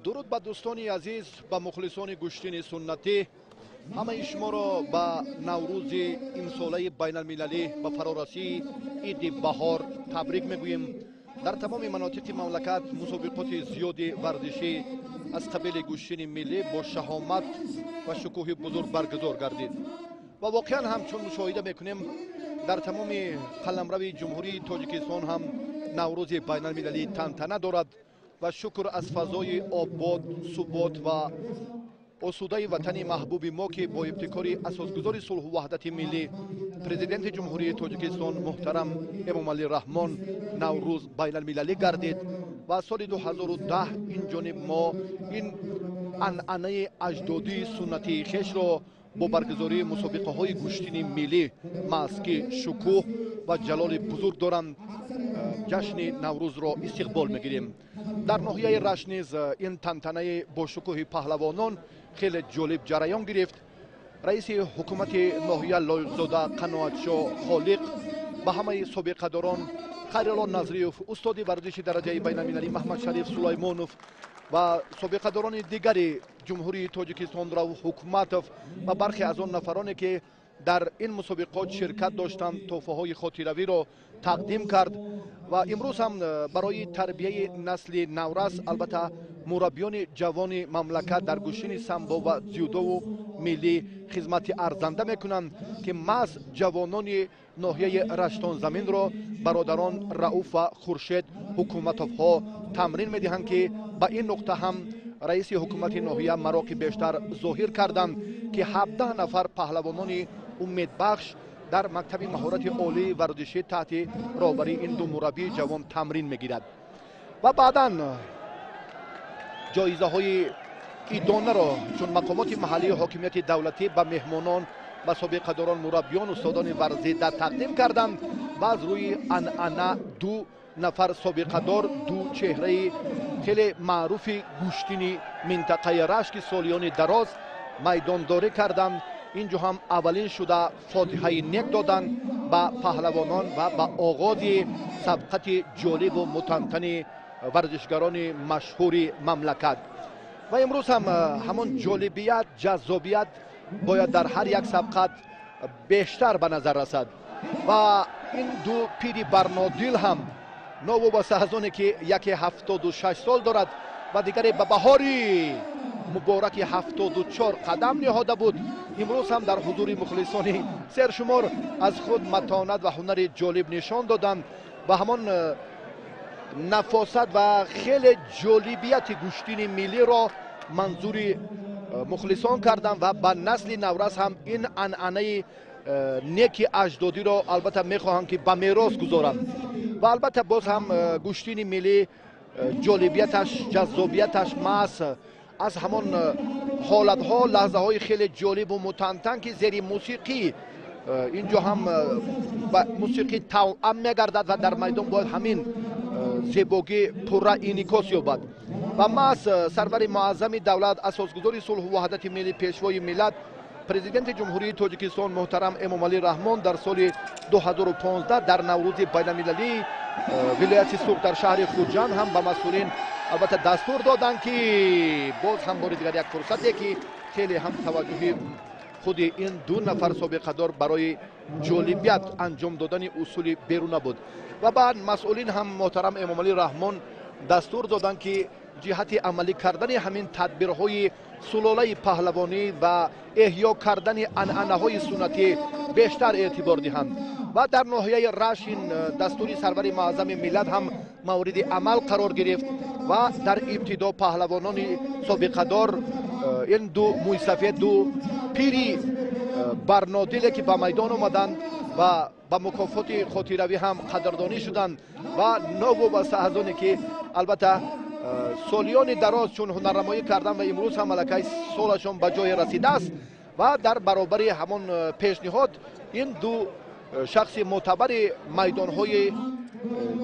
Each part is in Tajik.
درود به دوستان عزیز، به مخلصان گوشتین سنتی، همه شما به نوروز امساله بین المللی به فرارسی عید بهار تبریک میگوییم. در تمام مناطق مملکت مسابقات زیاد ورزشی از قبیل گوشتین ملی با شهامت و شکوه بزرگ برگزار گردید و واقعا همچون مشاهده میکنیم در تمام قلمرو جمهوری تاجیکستان هم نوروز بین المللی تنتنه دارد و شکر از فضای آباد، ثبات و آسوده وطن محبوب ما که با ابتکار اساسگذار صلح و وحدت ملی پرزیدنت جمهوری تاجیکستان محترم امامعلی رحمان نوروز بین المللی گردید و سال 2010 این جانب ما این عنعنه اجدادی سنتی خیش را با برگزاری مسابقه های گوشتین ملی محض که شکوه و جلال بزرگ دارند جشن نوروز را استقبال میگیریم. در ناحیه رشت نیز این تنتنه با شکوه پهلوانان خیلی جالب جریان گرفت. رئیس حکومت ناحیه لایق‌زاده قناعتشاه خالق به همه سابقه‌داران خیرالله نظریف، استاد ورزش درجه بین المللی محمد شریف سلیمانوف و سابقه‌داران دیگر جمهوری تاجیکستان را و حکومت و برخی از آن نفرانی که در این مسابقات شرکت داشتند تحفه های خاطروی را تقدیم کرد و امروز هم برای تربیه نسل نورس البته مربیان جوان مملکت در گوشین سامبو و جودو و ملی خدمت ارزنده میکنند که محض جوانان ناحیه رشتان زمین را برادران رؤوف و خورشید حکومت‌ها تمرین میدهند که به این نقطه هم رئیس حکومت ناحیه مراقب بیشتر ظاهر کردند که 17 نفر پهلوانان امیدبخش در مکتب مهارت عالی ورزشی تحت راهبری این دو مربی جوان تمرین میگیرد و بعداً جایزه های ایدانه را چون مقامات محلی حاکمیت دولتی به مهمانان و سابقه‌داران مربیان و استادان ورزیده تقدیم کردند و از روی عنعنه دو نفر سابقه‌دار دو چهره خیلی معروف گوشتین منطقه رشت که سالیان دراز میدانداری کردند. اینجا هم اولین شده فاتحه نیک دادند به پهلوانان و به آغاز سبقت جالب و متنطن ورزشگران مشهور مملکت و امروز هم همان جالبیت جذابیت باید در هر یک سبقت بیشتر به نظر رسد و این دو پیری برنادیل هم نوابسته از آنی که یکی 76 سال دارد و دیگری به بهاری مبارک 74 قدم نهاده بود. امروز هم در حضور مخلصان سرشمار از خود متانت و هنر جالب نشان دادند و همان نفاست و خیلی جالبیت گوشتین ملی را منظور مخلصان کردند و به نسل نورس هم این عنعنه نیک اجدادی را البته میخواهند که به میراث گذارند و البته باز هم گوشتین ملی جالبیتش جذابیتش محض از همان حالت ها لحظه های خیلی جالب و متنطن که زیر موسیقی اینجا هم موسیقی توأم میگردد و در میدان باید همین زیبایی پره انعکاس یابد و محض سرور معظم دولت اساسگذار صلح و وحدت ملی پیشوای ملت پرزیدنت جمهوری تاجیکستان محترم امامعلی رحمان در سال 2015 در نوروز بین المللی ولایت سوق در شهر خوجند هم به مسئولین البته دستور دادند که باز هم بار دیگر یک فرصتی که خیلی هم توجه خود این دو نفر سابقه‌دار برای جالبیت انجام دادن اصول بیرون بود و بعد مسئولین هم محترم امامعلی رحمان دستور دادند که جهت عملی کردن همین تدبیرهای سلاله پهلوانی و احیا کردن عنعنه‌های سنتی بیشتر اعتبار دهند و در ناحیه رشت این دستوری سرور معظم ملت هم مورد عمل قرار گرفت و در ابتدا پهلوانان سابقه‌دار این دو موسفید دو پیری برنادیل که به میدان آمدند و به مکافات خاطروی هم قدردانی شدند و نوابسته از آنی که البته سالیان دراز چون هنرنمایی کردن و امروز هم ملکه سالشان به جای رسیده است و در برابر همان پیشنهاد این دو شخص معتبر میدانهای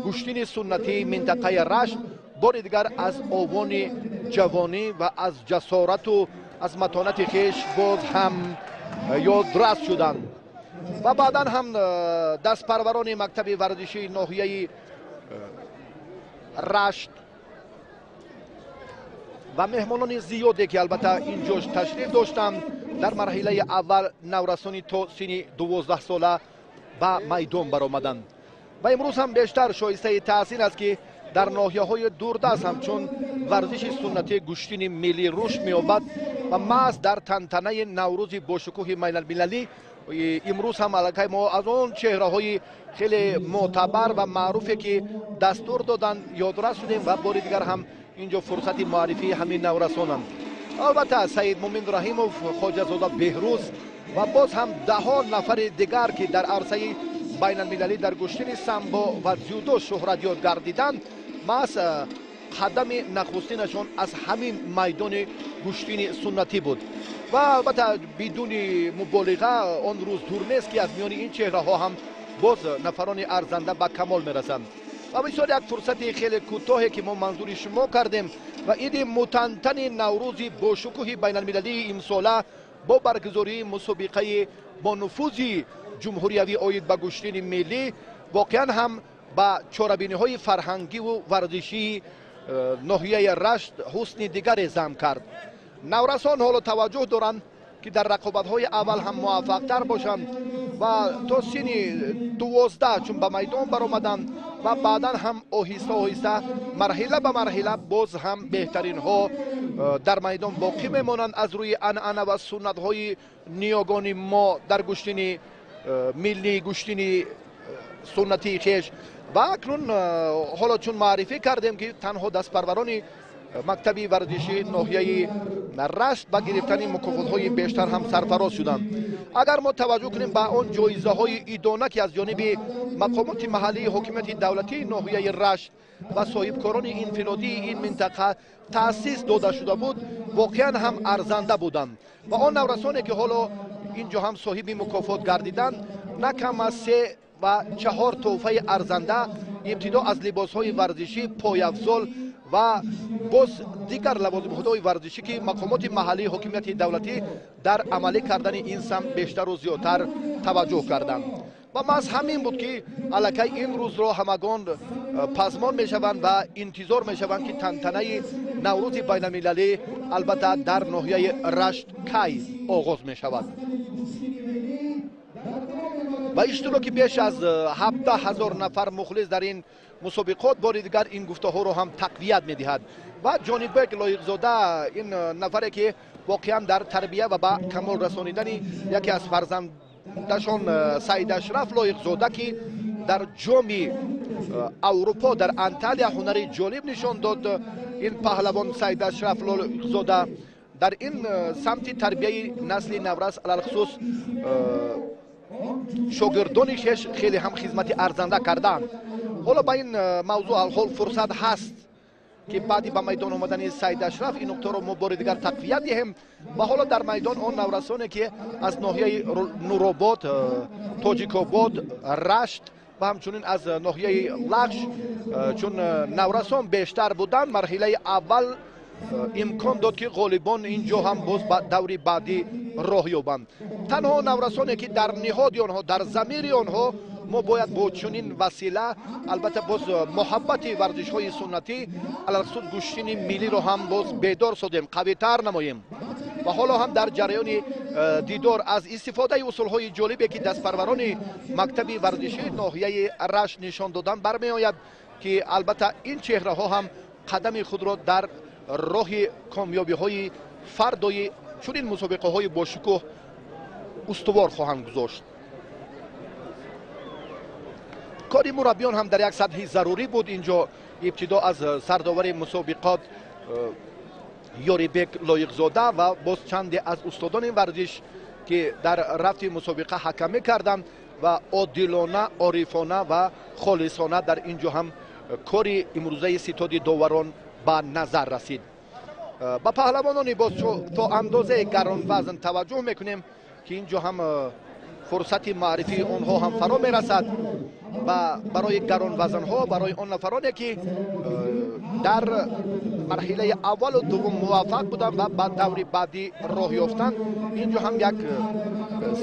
گوشتین سنتی منطقه رشت بار دیگر از آوان جوانی و از جسارت و از متانت خیش باز هم یادرس شدند و بعدا هم دست پروران مکتب ورزشی ناحیه رشت و مهمانان زیادی که البته اینجا تشریف داشتند در مرحله اول نورسانی تا سن 12 ساله به میدان برآمدند و امروز هم بیشتر شایسته تحسین است که در ناحیه‌های دوردست همچون ورزش سنتی گوشتین ملی رشد می‌یابد و محض در تنتنه نوروز باشکوه بین‌المللی امروز هم علاقه ما از اون چهره‌های خیلی معتبر و معروفی که دستور دادن یادرس شدیم و بار دیگر هم اینجا فرصت معرفی همین نورسانند. البته سید مومن رحیموف، خواجه زاده بهروز و باز هم ده ها نفر دیگر که در عرصه بین المللی در گشتن سامبو و جودو شهرت یاد گردیدند محض قدم نخستینشان از همین میدان گشتن سنتی بود و البته بدون مبالغه آن روز دور نیست که از میان این چهره ها هم باز نفران ارزنده به کمال میرسند و بسیار یک فرصت خیلی کوتاهی که ما منظور شما کردیم و این متنتن نوروز با شکوه بین المللی امساله با برگزاری مسابقه با نفوذ جمهوری آید به گشتن ملی واقعا هم با چاره‌بینی های فرهنگی و ورزشی ناحیه رشت حسن دیگر ضم کرد. نورسان حالا توجه دارند که در رقابت های اول هم موفق تر باشند و تا سن 12 چون به میدان برآمدند و بعدا هم آهسته آهسته مرحله به مرحله باز هم بهترین ها در میدان باقی میمانند از روی عنعنه و سنت های نیاگان ما در گشتن ملی گشتن سنتی خیش و اکنون حالا چون معرفی کردیم که تنها دست پروران مکتبی ورزشی ناحیه رشت با گرفتن مکافات‌های بیشتر هم سرفراز شدند. اگر ما توجه کنیم به آن جایزه‌های ایدانه که از جانب مقامات محلی حکومت دولتی ناحیه رشت و صاحبکاران انفرادی این منطقه تأسیس داده شده بود واقعا هم ارزنده بودند و آن نورسانی که حالا اینجا هم صاحب مکافات گردیدند نه کم از 3 و 4 تحفه ارزنده ابتدا از لباس‌های ورزشی پایافزال و باز دیگر لوازم‌های ورزشی که مقامات محلی حکومت دولتی در عملی کردن این سم بیشتر و زیادتر توجه کردند و محض همین بود که الکی این روز را همگان پزمان میشوند و انتظار میشوند که تنتنه نوروز بین المللی البته در ناحیه رشت کی آغاز میشود و اشتراک بیش از 17,000 نفر مخلص در این مسابقات بار دیگر این گفته ها رو هم تقویت میدهد و جانبک لایق زاده این نفری که واقعا در تربیه و با کمال رسانیدن یکی از فرزندشان سید اشرف لایق زاده که در جام اروپا در انطالیا هنر جالب نشان داد این پهلوان سید اشرف لایق زاده در این سمت تربیه نسل نورس علل خصوص شاگردانش خیلی هم خدمت ارزنده کردند. حالا با این موضوع الحال فرصت هست که بعدی به میدان آمدن سید اشرف این نکته را ما بار دیگر تقویت دهیم و حالا در میدان آن نورسانی که از ناحیه نورآباد، تاجیک‌آباد، رشت و همچنین از ناحیه لخش چون نورسان بیشتر بودند مرحله اول امکان داد که غالبان اینجا هم باز دوری بعدی راه یابند. تنها نورسانی که در نهاد آنها در ضمیر آنها ما باید با چنین وسیله البته باز محبت ورزش های سنتی علی خصوص گشتن ملی رو هم باز بیدار سازیم قوی تر نماییم و حالا هم در جریان دیدار از استفاده اصول های جالبی که دست پروران مکتب ورزشی ناحیه رشت نشان دادن برمی آید که البته این چهره ها هم قدم خود را در راه کامیابی های فردای چنین مسابقه های با شکوه استوار خواهند گذاشت. کاری مربیان هم در یک سطح ضروری بود. اینجا ابتدا از سرداور مسابقات یاریبک لایق زاده و باز چند از استادان ورزش که در رفت مسابقه حکمی کردند و عادلانه، عارفانه و خالصانه در اینجا هم کاری امروزه ستاد داوران به نظر رسید. با پهلوانان باز تا اندازه گران وزن توجه میکنیم که اینجا هم فرصت معرفی آنها هم فرا میرسد و برای گران وزن ها برای آن نفرانی که در مرحله اول و دوم موفق بودن و بعد دوری بعدی راه یافتند اینجا هم یک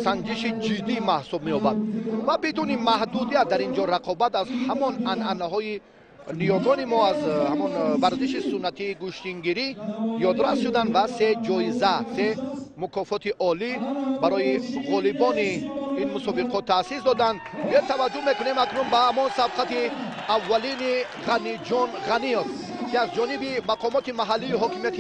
سنجش جدی محسوب می‌یابد و بدون محدودیت در اینجا رقابت از همان عنعنه های نیاگان ما از همون ورزش سنتی گوشتینگیری یادرس شدن و 3 جایزه 3 مکافات عالی برای غالبان این مسابقات تأسیس دادند. یه توجه میکنیم اکنون به همون سبقت اولین غنی جان غنیوف که از جانب مقامات محلی حکومت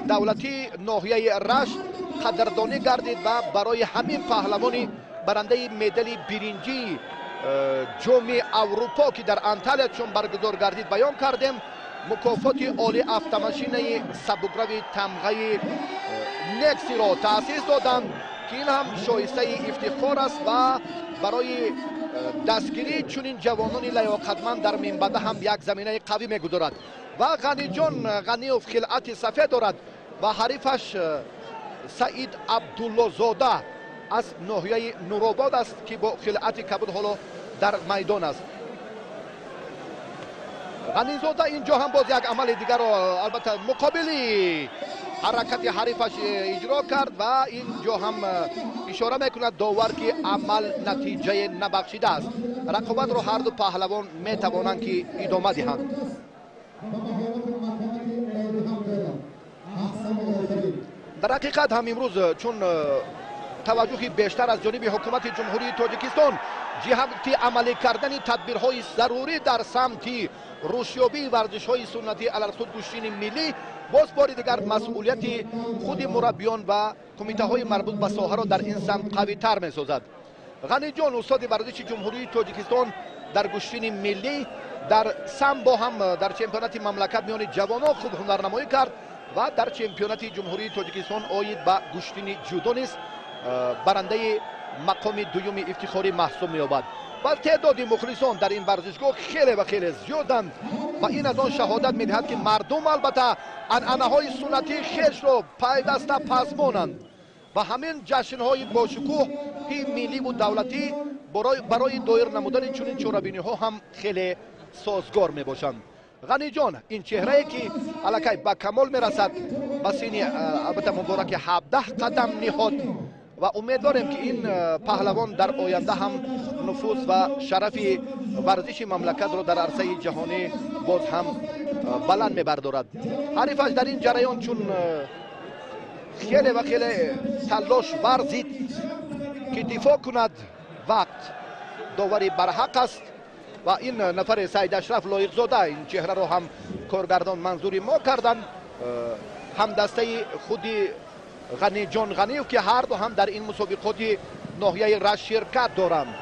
دولتی ناحیه رشت قدردانی گردید و برای همین پهلوانی برنده مدال برنجی جام اروپا که در انتالیا چون برگزار گردید بیان کردیم. مکافات عالی автомашинаи سبکروی تمغه نکسی را تأسیس دادند که این هم شایسته افتخار است و برای دستگیری چنین جوانان لیاقتمند در منبع هم یک زمینه قوی میگذارد. و غنی جان غنیوف خلعت سفید دارد و حریفش سعید عبدالله زاده از ناحیه نورآباد است که با خلعت کبود حالا در میدان است. غنی زاده اینجا هم باز یک عمل دیگر را البته مقابلی حرکت حریفش اجرا کرد و اینجا هم اشاره میکند داور که عمل نتیجه نبخشیده است. رقابت رو هر دو پهلوان میتوانند که ادامه دهند. در حقیقت هم امروز چون توجهی بیشتر از جانب حکومت جمهوری تاجیکستان جهت عملی کردن تدبیرهای ضروری در سمت رشدیابی ورزش‌های سنتی علالخصوص گوشتین ملی باز بار دیگر مسئولیت خود مربیان و کمیته‌های مربوط به ساحه را در این سمت قوی‌تر می‌سازد. غنی جان استاد ورزش جمهوری تاجیکستان در گوشتین ملی در سامبو هم در چمپیونات مملکت میان جوانان خوب هنرنمایی کرد و در چمپیونات جمهوری تاجیکستان آید به گوشتین جودو نیز برنده مقام دوم افتخاری محسوب می‌یابد. و تعداد مخلصان در این ورزشگاه خیلی و خیلی زیادند و این از آن شهادت می‌دهد که مردم البته عنعنه‌های سنتی خویش را پیوسته پسمانند و همین جشن‌های باشکوه ملی و دولتی برای دایر نمودن چنین چهره‌بینی‌ها هم خیلی سازگار میباشند. غنی جان این چهره‌ای که الکی به کمال میرسد با سن البته مبارک 17 قدم نهاد و امیدواریم که این پهلوان در آینده هم نفوذ و شرف ورزش مملکت را در عرصه جهانی باز هم بلند میبردارد. حریفش در این جریان چون خیلی و خیلی تلاش ورزید که دفاع کند وقت داوری برحق است و این نفر سید اشرف لایق زاده این چهره را هم کارگردان منظوری ما کردن هم دسته خودی غنی جان غنیوف که هر دو هم در این مسابقات ناحیه رشت شرکت دارند.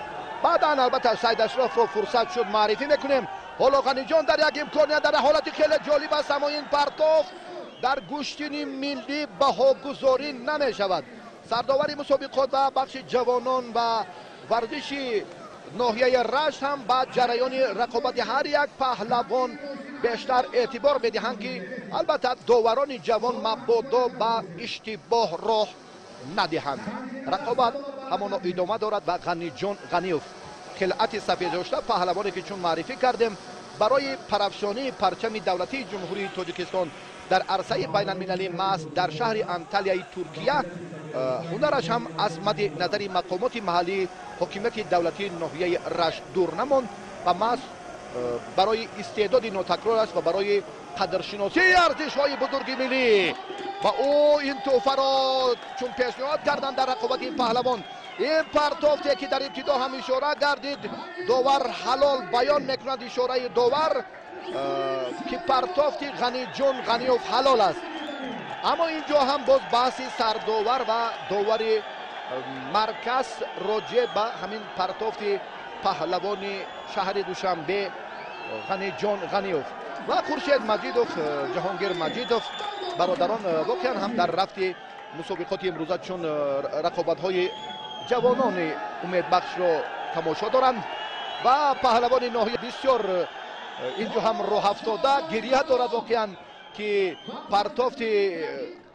بعدا البته سید اشرف را فرصت شد معرفی میکنیم. حالا غنی جان در یک امکانیت در حالت خیلی جالب است اما این پرتاب در گوشتین ملی بهاگذاری نمی شود. سرداوری مسابقات و بخش جوانان و ورزش ناحیه رشت هم بعد جریان رقابت هر یک پهلوان بیشتر اعتبار بدهند که البته داوران جوان مبادا به اشتباه راه ندهند. رقابت همانا ادامه دارد و غنی جان غنیوف خلعت سفید داشته پهلوانی که چون معرفی کردیم برای پرافشانی پرچم دولتی جمهوری تاجیکستان در عرصه بین المللی محض در شهر انتالیای ترکیه هنرش هم از مد نظر مقامات محلی حکومت دولتی ناحیه رشت دور نماند و محض برای استعداد ناتکرار است و برای قدرشناسی ارزش‌های بزرگ ملی و او این تحفه را چون پیشنهاد کردند در رقابت این پهلوان. این پرتافتی که در ابتدا هم اشاره گردید داور حلال بیان میکند اشاره داور که پرتافتی غنی جان غنیوف حلال است. اما اینجا هم باز بحث سرداور و داور مرکز راجع به همین پرتافتی پهلوان شهر دوشنبه غنی جان غنیوف و خورشید مجیدوف جهانگیر مجیدوف برادران واقعا هم در رفت مسابقات امروزه چون رقابت های جوانان امید بخش را تماشا دارند و پهلوان ناحیه بسیار اینجا هم راه افتاده گریه دارد واقعا که پرتافت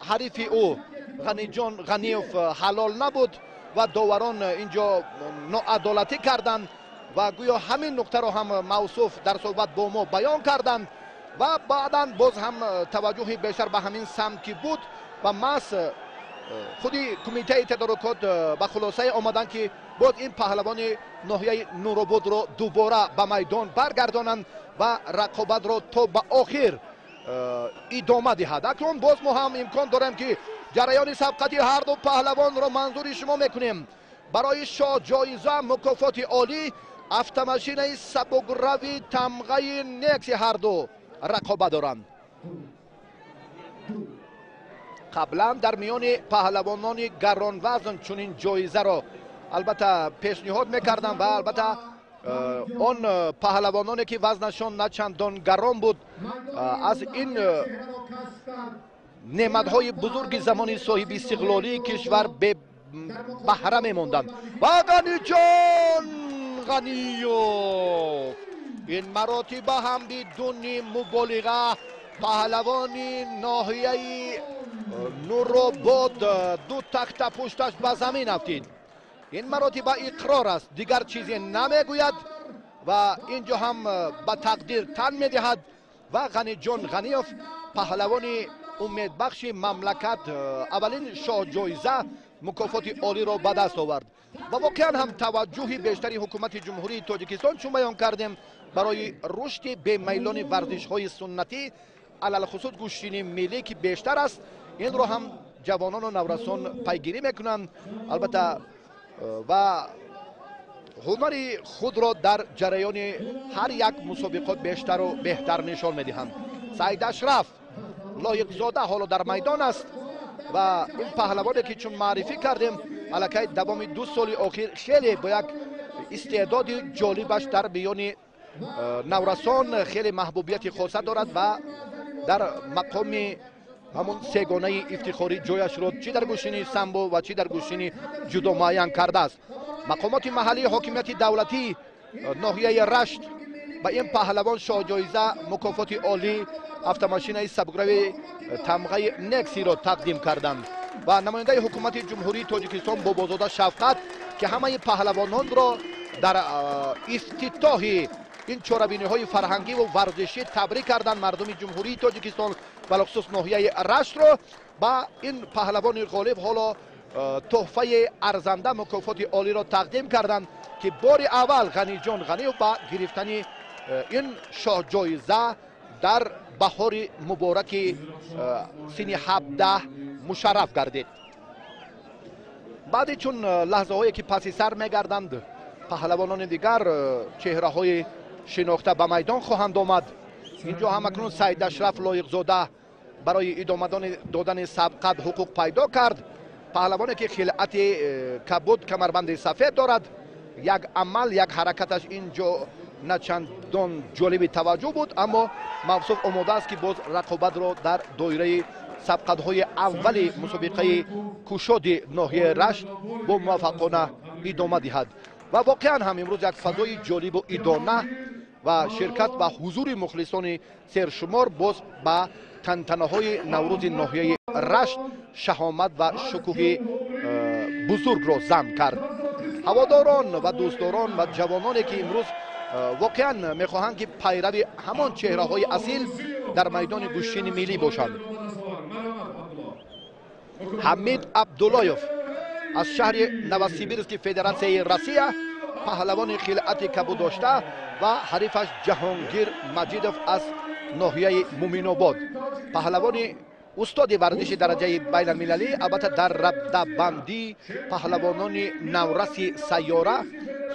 حریف او غنی جان غنیوف حلال نبود و داوران اینجا ناعدالتی کردند و گویا همین نکته را هم موصوف در صحبت با ما بیان کردند و بعدا باز هم توجه بیشتر به همین سمت که بود و ماس خودی کمیته تدارکات به خلاصه آمدن که باید این پهلوان ناحیه نورآباد را دوباره به میدان برگردانند و رقابت را تا به آخر ادامه دهد. اکنون باز ما هم امکان داریم که جریان سبقتی هر دو پهلوان را منظور شما میکنیم. برای شاه جایزه مکافات عالی автомашинаи сабукрави тамғаи некси ҳар ду рақобат доранд. қаблан дар миёни паҳлавонони гаронвазн чунин ҷоизаро албатта пешниҳод мекарданд ва албатта он паҳлавононе ки вазнашон на чандон гарон буд аз ин неъматҳои бузурги замони соҳиби истиқлолии кишвар бебаҳра мемонданд. ва ғаниҷон ғаниёв ин маротиба ҳам бидуни муболиға паҳлавони ноҳияи нуробод ду тахта пушташ ба замин афтид. ин маротиба иқрор аст, дигар чизе намегӯяд ва инҷо ҳам ба тақдир тан медиҳад. ва ғаниҷон ғаниёв паҳлавони умедбахши мамлакат аввалин шоҳҷоиза мукофоти олиро ба даст овард. ва воқеан ҳам таваҷҷӯҳи бештари ҳукумати ҷумҳурии тоҷикистон чун баён кардем барои рушди бемайлони варзишҳои суннатӣ алалхусус гӯштини миллӣ ки бештар аст, инро ҳам ҷавонону наврасон пайгирӣ мекунанд албатта ва ҳунари худро дар ҷараёни ҳар як мусобиқот бештару беҳтар нишон медиҳанд. Саид Ашраф лоиқзода ҳоло дар майдон аст ва ин паҳлавоне ки чун маърифӣ кардем аллакай давоми 2 соли охир хеле бо як истеъдоди ҷолибаш дар миёни наврасон хеле маҳбубияти хоса дорад ва дар мақоми ҳамун сегонаи ифтихорӣ ҷояшро чӣ дар гӯшини самбо ва чӣ дар гӯшини ҷудо муайян кардааст. мақомоти маҳаллии ҳокимияти давлатӣ ноҳияи рашт ба ин паҳлавон шоҳҷоиза мукофоти олӣ автомашинаи сабукрави тамғаи нексиро тақдим карданд ва намояндаи ҳукумати ҷумҳурии тоҷикистон бобозода шафқат ки ҳамаи паҳлавононро дар ифтитоҳи ин чорабиниҳои фарҳангӣ ва варзишӣ табрик карданд. мардуми ҷумҳурии тоҷикистон балохусус ноҳияи раштро ба ин паҳлавони ғолиб ҳоло тӯҳфаи арзанда мукофоти олиро тақдим карданд ки бори аввал ғаниҷон ғаниёв ба гирифтани ин шоҳҷоиза дар баҳори мубораки сини 17 мушарраф гардид. баъди чун лаҳзаҳое ки паси сар мегарданд паҳлавонони дигар чеҳраҳои шинохта ба майдон хоҳанд омад. инҷо ҳам акнун Саид Ашраф лоиқзода барои идома додани сабқат ҳуқуқ пайдо кард. паҳлавоне ки хилъати кабуд камарбанди сафед дорад. як амал як ҳаракаташ инҷо на чандон ҷолиби таваҷҷӯҳ буд, аммо мавсуф омода аст ки боз рақобатро дар доираи сабқатҳои аввали мусобиқаи кушоди ноҳияи рашт бо муваффақона идома диҳад. ва воқеан ҳам имрӯз як фазои ҷолибу идона ва ширкат ва ҳузури мухлисони сершумор боз ба тантанаҳои наврӯзи ноҳияи рашт шаҳомат ва шукӯҳи бузургро замъ кард. ҳаводорон ва дӯстдорон ва ҷавононе ки имрӯз воқеан мехоҳанд ки пайрави ҳамон чеҳраҳои асил дар майдони гӯштини миллӣ бошанд. ҳамид абдуллоев аз шаҳри новосибирски федератсияи Россия паҳлавони хилъати кабуд дошта ва ҳарифаш Ҷаҳонгир Маҷидов аз ноҳияи Муминобод паҳлавони устоди варзиши дараҷаи байналмилалӣ албатта дар рабдабандии паҳлавонони навраси сайёра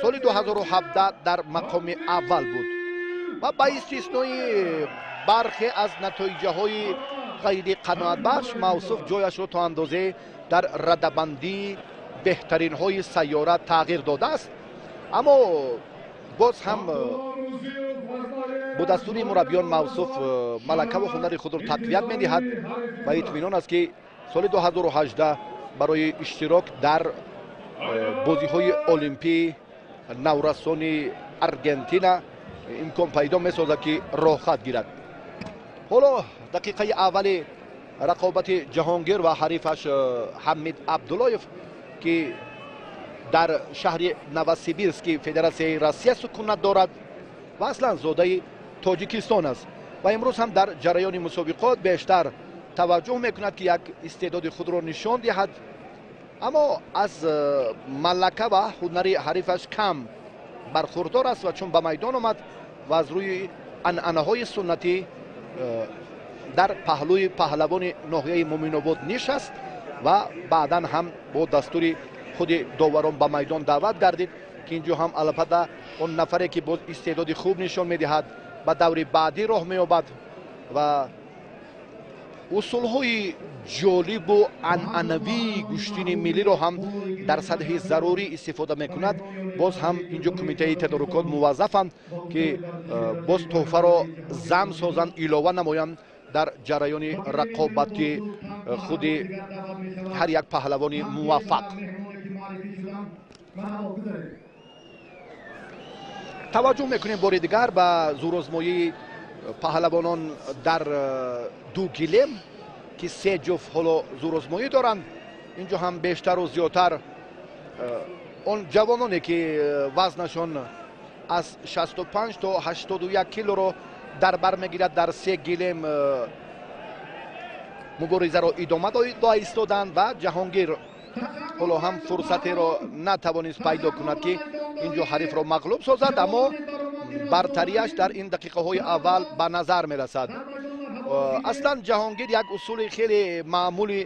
соли 2017 дар мақоми аввал буд ва ба истиснои бархе аз натоиҷаҳои ғайриқаноатбахш мавсуф ҷояшро то андозе дар радабандии беҳтаринҳои сайёра тағйир додааст. аммо боз ҳам бо дастури мураббиён мавсуф малакаву ҳунари худро тақвият медиҳад ва итминон аст ки соли 2018 барои иштирок дар бозиҳои олимпии наврасони Аргентина имкон пайдо месозад ки роҳхат гирад. ҳоло дақиқаи аввали рақобати Ҷаҳонгир ва ҳарифаш Ҳамид Абдуллоев ки дар шаҳри Новосибирски федератсияи Россия сукунат дорад ва аслан зодаи тоҷикистон аст ва имрӯз ҳам дар ҷараёни мусобиқот бештар таваҷҷӯҳ мекунад ки як истеъдоди худро нишон диҳад, аммо аз малака ва ҳунари ҳарифаш кам бархурдор аст ва чун ба майдон омад ва аз рӯи анъанаҳои суннатӣ дар паҳлӯи паҳлавони ноҳияи Муъминобод нишаст ва баъдан ҳам бо дастури худи доварон ба майдон даъват гардид ки инҷо ҳам албатта он нафаре ки боз истеъдоди хуб нишон медиҳад ба даври баъдӣ роҳ меёбад ва усулҳои ҷолибу анъанавии куштини миллиро ҳам дар сатҳи зарурӣ истифода мекунад. Боз ҳам инҷо кумитаи тадорукот муваззафанд ки боз тӯҳфаро зам созанд, илова намоянд дар ҷараёни рақобати худи ҳар як паҳлавони муваффақ. таваҷҷӯҳ мекунем бори дигар ба зӯрозмоии паҳлавонон дар ду гилем ки се ҷуфт ҳоло зӯрозмоӣ доранд. инҷо ҳам бештару зиёдтар он ҷавононе ки вазнашон аз 65 то 81 килоро дар бар мегирад дар се гилем муборизаро идома доа истоданд ва ҷаҳонгир ҳоло ҳам фурсатеро натавонист пайдо кунад ки инҷо ҳарифро мағлуб созад, аммо бартариаш дар ин дақиқаҳои аввал ба назар мерасад. аслан ҷаҳонгир як усули хеле маъмули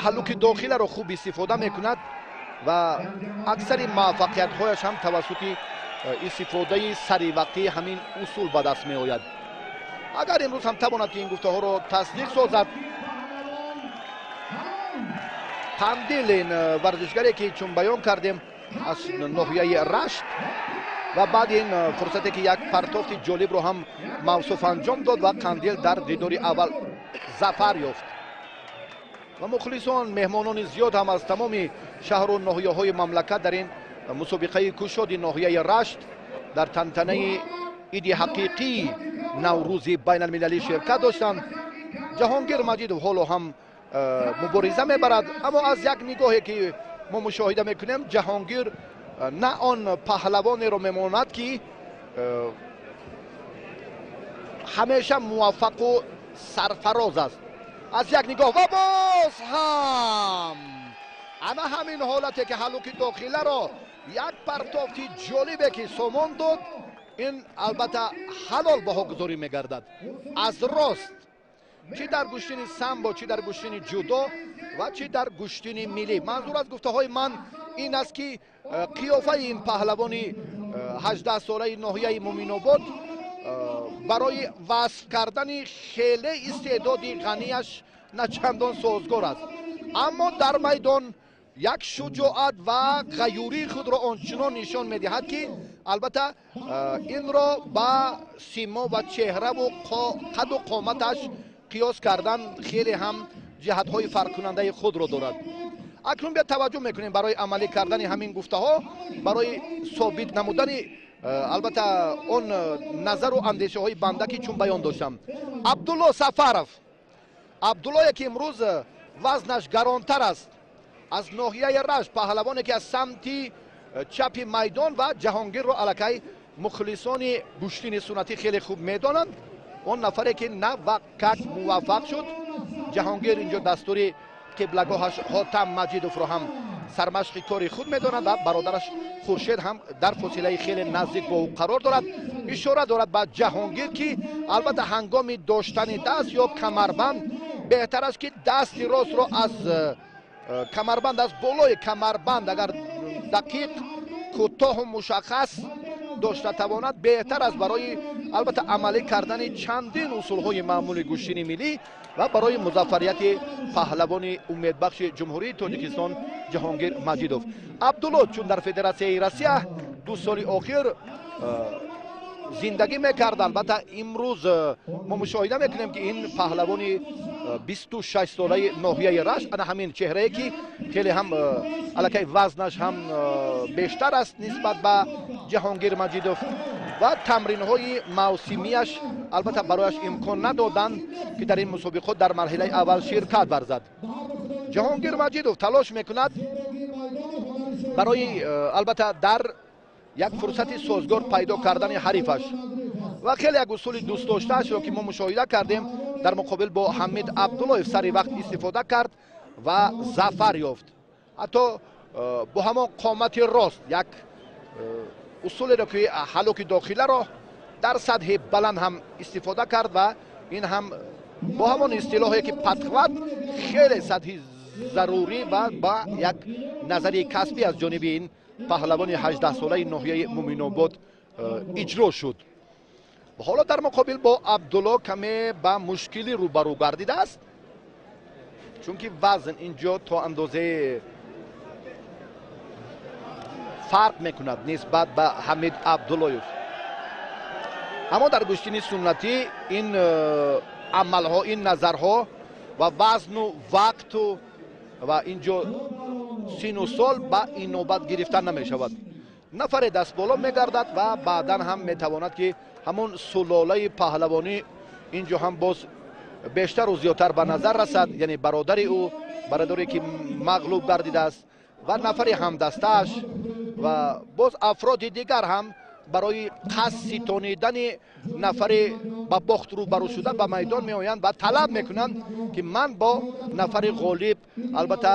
ҳаллуки дохиларо хуб истифода мекунад ва аксари муваффақиятҳояш ҳам тавассути истифодаи саривақтии ҳамин усул ба даст меояд. агар имрӯз ҳам тавонад ки ин гуфтаҳоро тасдиқ созад, Қандил ин варзишгаре ки чун баён кардем аз ноҳияи Рашт ва баъди ин фурсате ки як партофти ҷолибро ҳам мавсуф анҷом дод ва Қандил дар дидори аввал зафар ёфт ва мухлисон меҳмонони зиёд ҳам аз тамоми шаҳру ноҳияҳои мамлакат дар ин мусобиқаи кушоди ноҳияи Рашт дар тантанаи иди ҳақиқии наврӯзи байналмилалӣ ширкат доштанд. ҷаҳонгир маҷидов ҳоло ҳам мубориза мебарад, аммо аз як нигоҳе ки мо мушоҳида мекунем, ҷаҳонгир на он паҳлавонеро мемонад ки ҳамеша муваффақу сарфароз аст. аз як нигоҳ ва боз ҳам ана ҳамин ҳолате ки ҳаллуки дохиларо як партофти ҷолибе ки сомон дод, ин албатта ҳалол баҳогузорӣ мегардад. аз рост чӣ дар гӯштини самбо, чӣ дар гӯштини ҷудо ва чӣ дар гӯштини миллӣ. манзур аз гуфтаҳои ман ин аст ки қиёфаи ин паҳлавони 18-солаи ноҳияи Муъминобод барои васф кардани хеле истеъдоди ғанияш начандон созгор аст, аммо дар майдон як шуҷоат ва ғаюрии худро ончунон нишон медиҳад ки албатта инро ба симо ва чеҳраву қаду қоматаш қиёс кардан хеле ҳам ҷиҳатҳои фарқкунандаи худро дорад. акнун бия таваҷҷӯҳ мекунем барои амалӣ кардани ҳамин гуфтаҳо, барои собит намудани албатта он назару андешаҳои банда ки чун баён доштам. Абдулло Сафаров, Абдуллое ки имрӯз вазнаш гаронтар аст, аз ноҳияи Рашт, паҳлавоне ки аз самти чапи майдон ва ҷаҳонгирро аллакай мухлисони куштини суннатӣ хеле хуб медонанд. он нафаре ки навақат муваффақ шуд. ҷаҳонгир инҷо дастури қиблагоҳаш Ҳотам Маҷидовро ҳам сармашқи кори худ медонад ва бародараш Хуршед ҳам дар фосилаи хеле наздик бо ӯ қарор дорад. ишора дорад ба ҷаҳонгир ки албатта ҳангоми доштани даст ё камарбанд беҳтар аст ки дасти ростро аз камарбанд, аз болои камарбанд агар дақиқ, кӯтоҳу мушаххас дошта тавонад, беҳтар аст барои албатта амалӣ кардани чандин усулҳои маъмули куштини миллӣ ва барои музаффарияти паҳлавони умедбахши ҷумҳурии Тоҷикистон Ҷаҳонгир Маҷидов. Абдулло чун дар Федератсияи Россия 2 соли охир зиндагӣ мекард, албатта имрӯз мо мушоҳида мекунем ки ин паҳлавони 26-солаи ноҳияи Рашт, ана ҳамин чеҳрае ки хеле ҳам аллакай вазнаш ҳам бештар аст нисбат ба Ҷаҳонгир Маҷидов ва тамринҳои мавсимияш албатта барояш имкон надоданд ки дар ин мусобиқот дар марҳилаи аввал ширкат варзад. Ҷаҳонгир Маҷидов талош мекунад барои албатта дар як фурсати созгор пайдо кардани ҳарифаш ва хеле як усули дӯстдоштаашро ки мо мушоҳида кардем дар муқобил бо Ҳамид Абдуллоев сари вақт истифода кард ва зафар ёфт. ҳатто бо ҳамон қомати рост як اصول را که حلوک داخله را در سطح بلند هم استفاده کرد و این هم با همون اصطلاحی که پتقوت خیلی سطح ضروری و با یک نظری کسبی از جانب این پهلوان 18 ساله ناحیه مومن‌آباد اجرا شد. حالا در مقابل با عبدالله کمی با مشکلی روبرو گردیده است، چون که وزن اینجا تا اندازه فرق میکند نسبت به حمید عبداللهیف. اما در گشتین سنتی این عملها، این نظرها و وزن و وقت و اینجا سن و سال به این نوبت گرفتن نمی شود. نفر دست بالا می گردد و بعدا هم می تواند که همون سلاله پهلوانی اینجا هم باز بیشتر و زیادتر به نظر رسد، یعنی برادر او، برادری که مغلوب گردیده است و نفر همدستش و باز افراد دیگر هم برای قصد ستانیدن نفر با باخت روبرو شده به میدان می آیند و طلب میکنند که من با نفر غالب البته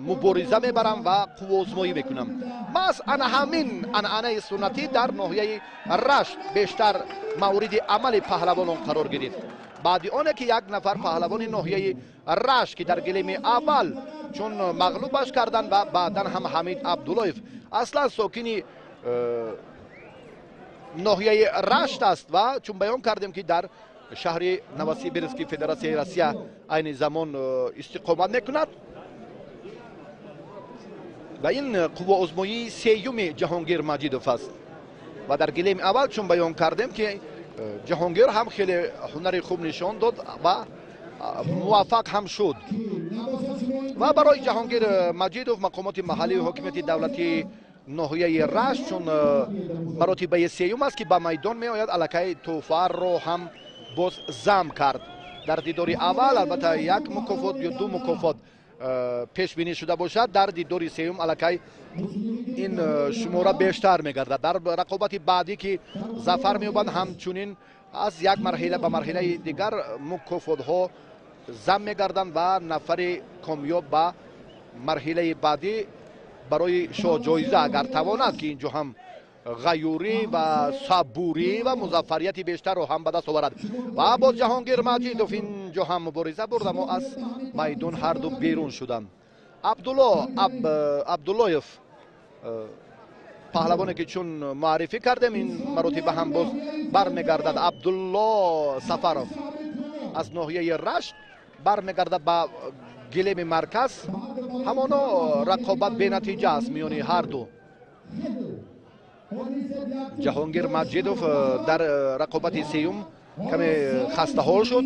مبارزه میبرم و قوه آزمایی میکنم. بس انا همین عنعنه سنتی در ناحیه رشت بیشتر مورد عمل پهلوانان قرار گرفت. بعد آنه که یک نفر پهلوان ناحیه رشت که در گلیم اول چون مغلوبش کردند و بعدا هم حمید عبداللهیف اصلا ساکن ناحیه رشت است و چون بیان کردیم که در شهر نوسیبیرسک فدراسیون روسیه این زمان استقامت میکند و این قوه آزمایی سیوم جهانگیر مجیدوف است و در گلیم اول چون بیان کردیم که جهانگیر هم خیلی هنر خوب نشان داد و موفق هم شد و برای جهانگیر مجیدوف مقامات محلی و حکومت دولتی ناحیه رشت چون مراتبه سیوم است که به میدان می آید علاقه توفر رو هم باز زم کرد. در دیدار اول البته یک مکافات یا دو مکافات پیش بینی شده باشد، در دیدار سیوم علاقه این شماره بیشتر می گردد. در رقابت بعدی که ظفر می یابند همچنین از یک مرحله به مرحله دیگر مکافات ها زم می گردند و نفر کامیاب به مرحله بعدی برای شاه جایزه اگر تواند که اینجا هم غیوری و صبوری و مظفریت بیشتر رو هم به دست آورد و با جهانگیر مجیدوف اینجا هم مبارزه برد اما از میدان هر دو بیرون شدند. عبداللهیف پهلوانی که چون معرفی کردیم این مراتبه هم باز برمیگردد. عبدالله سفرов از ناحیه رشت برمیگردد به گلیم مرکز. همانا رقابت به نتیجه است میانی هر دو. جهانگیر مجیدوف در رقابت سیوم کمی خسته حال شد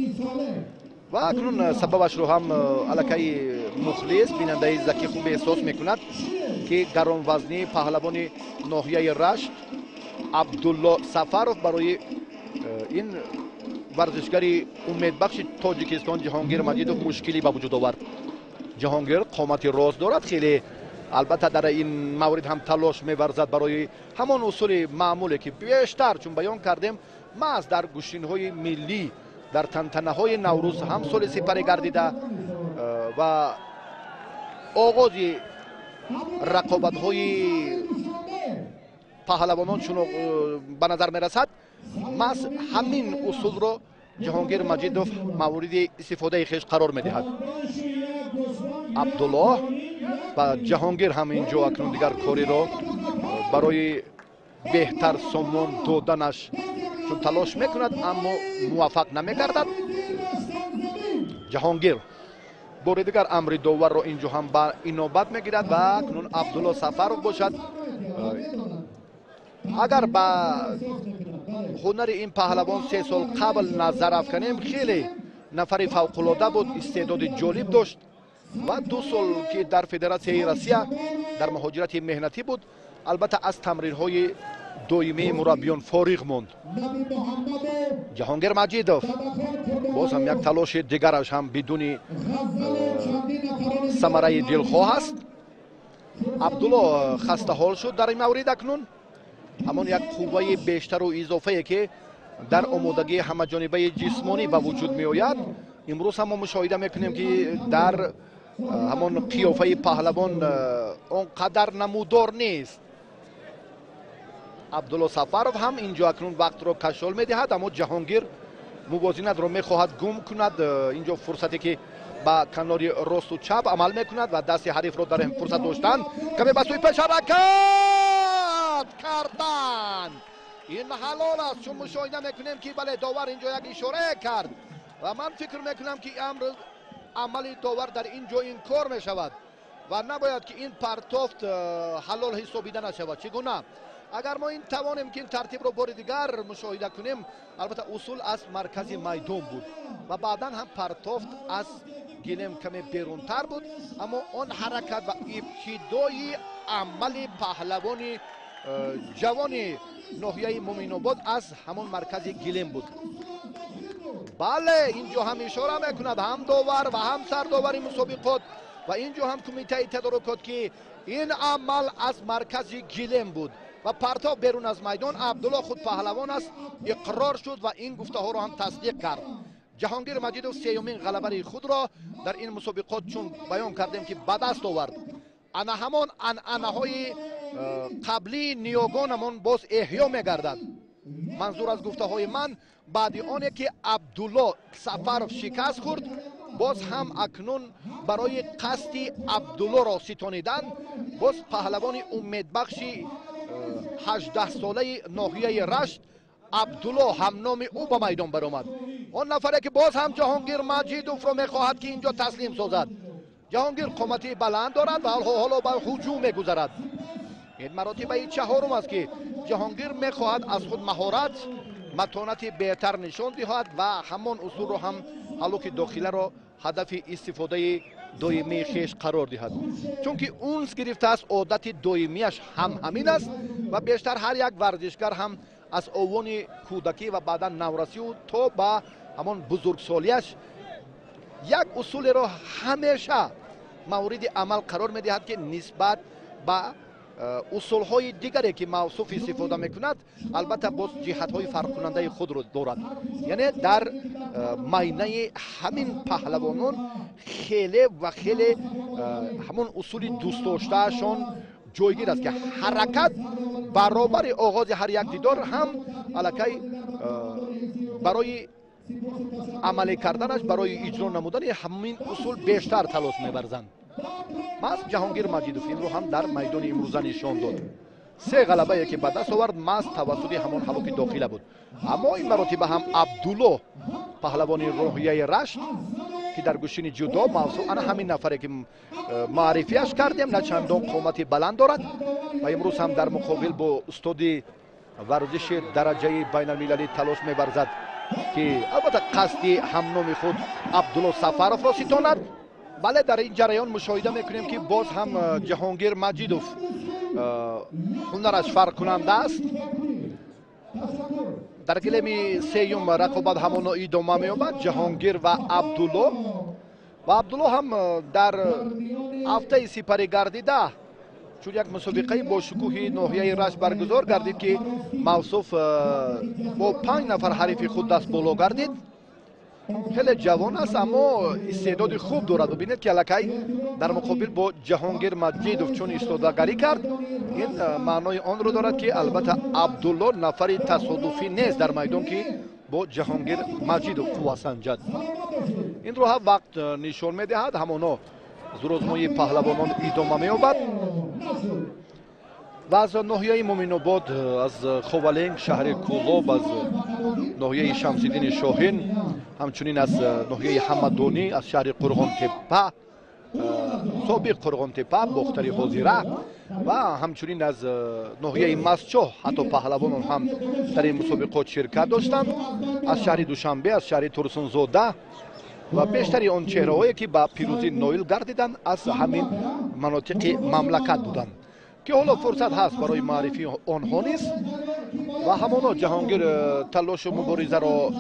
و اکنون سببش رو هم علاقه مخلص بیننده زکی خوب احساس میکند که گران وزنی پهلوان ناحیه رشت عبدالله سفرov برای این ورزشگری امیدبخش تاجیکستان جهانگیر مجیدوف مشکلی به وجود آورد. جهانگیر قامت راست دارد، خیلی البته در این مورد هم تلاش می‌ورزد برای همان اصول معمولی که بیشتر چون بیان کردیم محض در گشتین‌های ملی در تنتنه‌های نوروز هم سال سپری گردیده و آغاز رقابت‌های پهلوانان چون به نظر می‌رسد محض همین اصول را جهانگیر مجیدوف مورد استفاده خیش قرار می‌دهد. عبدالله و جهانگیر هم اینجا اکنون دیگر کاری را برای بهتر سامان دادنش چون تلاش میکند اما موفق نمیگردد. جهانگیر بار دیگر امر داور را اینجا هم به اینوبت میگیرد و اکنون عبدالله سفرov باشد. اگر با هنر این پهلوان 3 سال قبل نظر افکنیم خیلی نفر فوق‌العاده بود، استعداد جالب داشت و 2 سال که در فدراسیون روسیه در مهاجرت مهنتی بود البته از تمرین‌های دائمی مربیان فارغ ماند. جهانگیر مجیدوف باز هم یک تلاش دیگرش هم بدون ثمره دلخواه است. عبدالله خسته حال شد در این مورد اکنون همان یک قوه بیشتر و اضافه که در آمادگی همه جانبه جسمانی به وجود می آید. امروز هم ما مشاهده میکنیم که در همان قیافه پهلوان اونقدر نمودار نیست. عبدالله سفرов هم اینجا اکنون وقت رو کشال میدهد، اما جهانگیر موازنت رو میخواهد گم کند. اینجا فرصتی که با کناری راست و چپ عمل میکند و دست حریف رو در این فرصت داشتن کمی به سوی پیش حرکت کردن. این حلال است چون مشاهده میکنیم که بله داور اینجا یک اشاره کرد و من فکر میکنم که امر عمل داور در اینجا این کار میشود و نباید که این پرتافت حلال حسابیده نشود. چگونه؟ اگر ما این توانیم که این ترتیب رو بار دیگر مشاهده کنیم، البته اصول از مرکز میدان بود و بعدا هم پرتافت از گلیم کمی بیرونتر بود، اما آن حرکت و ابتدای عمل پهلوان جوان ناحیه مومن‌آباد از همون مرکز گلیم بود. بله اینجا هم اشاره میکند هم داور و هم سرداور مسابقات و اینجا هم کمیته تدارکات که این عمل از مرکز گلیم بود و پرتاب بیرون از میدان. عبدالله خود پهلوان است اقرار شد و این گفته ها را هم تصدیق کرد. جهانگیر مجیدوف سیومین غلبه خود را در این مسابقات چون بیان کردیم که به دست آورد. انا همان انعنه‌های قبلی نیاگانمان باز احیا میگردد. منظور از گفته های من بعد آنه که عبدالله سفرов شکست خورد، باز هم اکنون برای قصد عبدالله را ستانیدن باز پهلوان امیدبخشی 18 ساله ناحیه رشت عبدالله هم نام او به میدان برآمد. آن نفره که باز هم جهانگیر مجیدوف را میخواهد که اینجا تسلیم سازد. جهانگیر قامتی بلند دارد و حالا به هجوم میگذرد. این مراتبه چهارم است که جهانگیر میخواهد از خود مهارت متانت بهتر نشان دهد و همان اصول را هم هلوک داخله را هدف استفاده دائمی خیش قرار دهد، چون که اونس گرفته است عادت دائمیش هم همین است و بیشتر هر یک ورزشگر هم از اوان کودکی و بعدا نورسی و تا به همان بزرگسالیش یک اصول را همیشه مورد عمل قرار میدهد که نسبت به اصول های دیگری که موصوف استفاده میکند البته باز جهت های فرق کننده خود را دارد. یعنی در معنی همین پهلوانان خیلی و خیلی همون اصول دوست داشتهشان جایگیر است که حرکت برابر آغاز هر یک دیدار هم الکی برای عملی کردنش برای اجرا نمودن همین اصول بیشتر تلاش می‌ورزند. ماست جهانگیر مجیدوف این رو هم در میدان امروزه نشان داد. 3 غلبه که به دست آورد ماست توسط همان هلوک داخله بود. اما این مراتبه هم عبدالله پهلوان ناحیه رشت که در گوشین جدا موضوع انا همین نفره که معرفیش کردیم نه چندان قامت بلند دارد و امروز هم در مقابل با استاد ورزش درجه بین المللی تلاش می‌ورزد که البته قصد همنام خود عبدالله سفرov را ستاند. بله در این جریان مشاهده میکنیم که باز هم جهانگیر مجیدوف هنرش فرق کننده است. در گلیم سیوم رقابت همانا ادامه می‌یابد جهانگیر و عبدالله هم در هفته سپری گردیده چون یک مسابقه با شکوه ناحیه رشت برگزار گردید که موصوف با 5 نفر حریف خود دست بالا گردید. خیلی جوان است اما استعداد خوب دارد و ببینید که الکی در مقابل با جهانگیر مجیدوف چون استادگری کرد این معنای آن رو دارد که البته عبدالله نفر تصادفی نیست در میدان که با جهانگیر مجیدوف قوا سنجد. این رو هم وقت نشان میدهد همانا زورآزمایی پهلوانان ادامه می‌یابد و از ناحیه مومن‌آباد از خوالنگ شهر کولاب از ناحیه شمس‌الدین شاهین همچنین از ناحیه حمدانی از شهر قرغان تپه سابق قرغان تپه باختری حاضره و همچنین از ناحیه مسچو حتی پهلوانان هم در این مسابقات شرکت داشتند از شهر دوشنبه از شهر ترسونزاده و بیشتری آن چهره‌هایی که به پیروزی نایل گردیدند از همین مناطق مملکت بودند که حالا فرصت هست برای معرفی آنها نیست و همانا جهانگیر تلاش و مبارزه را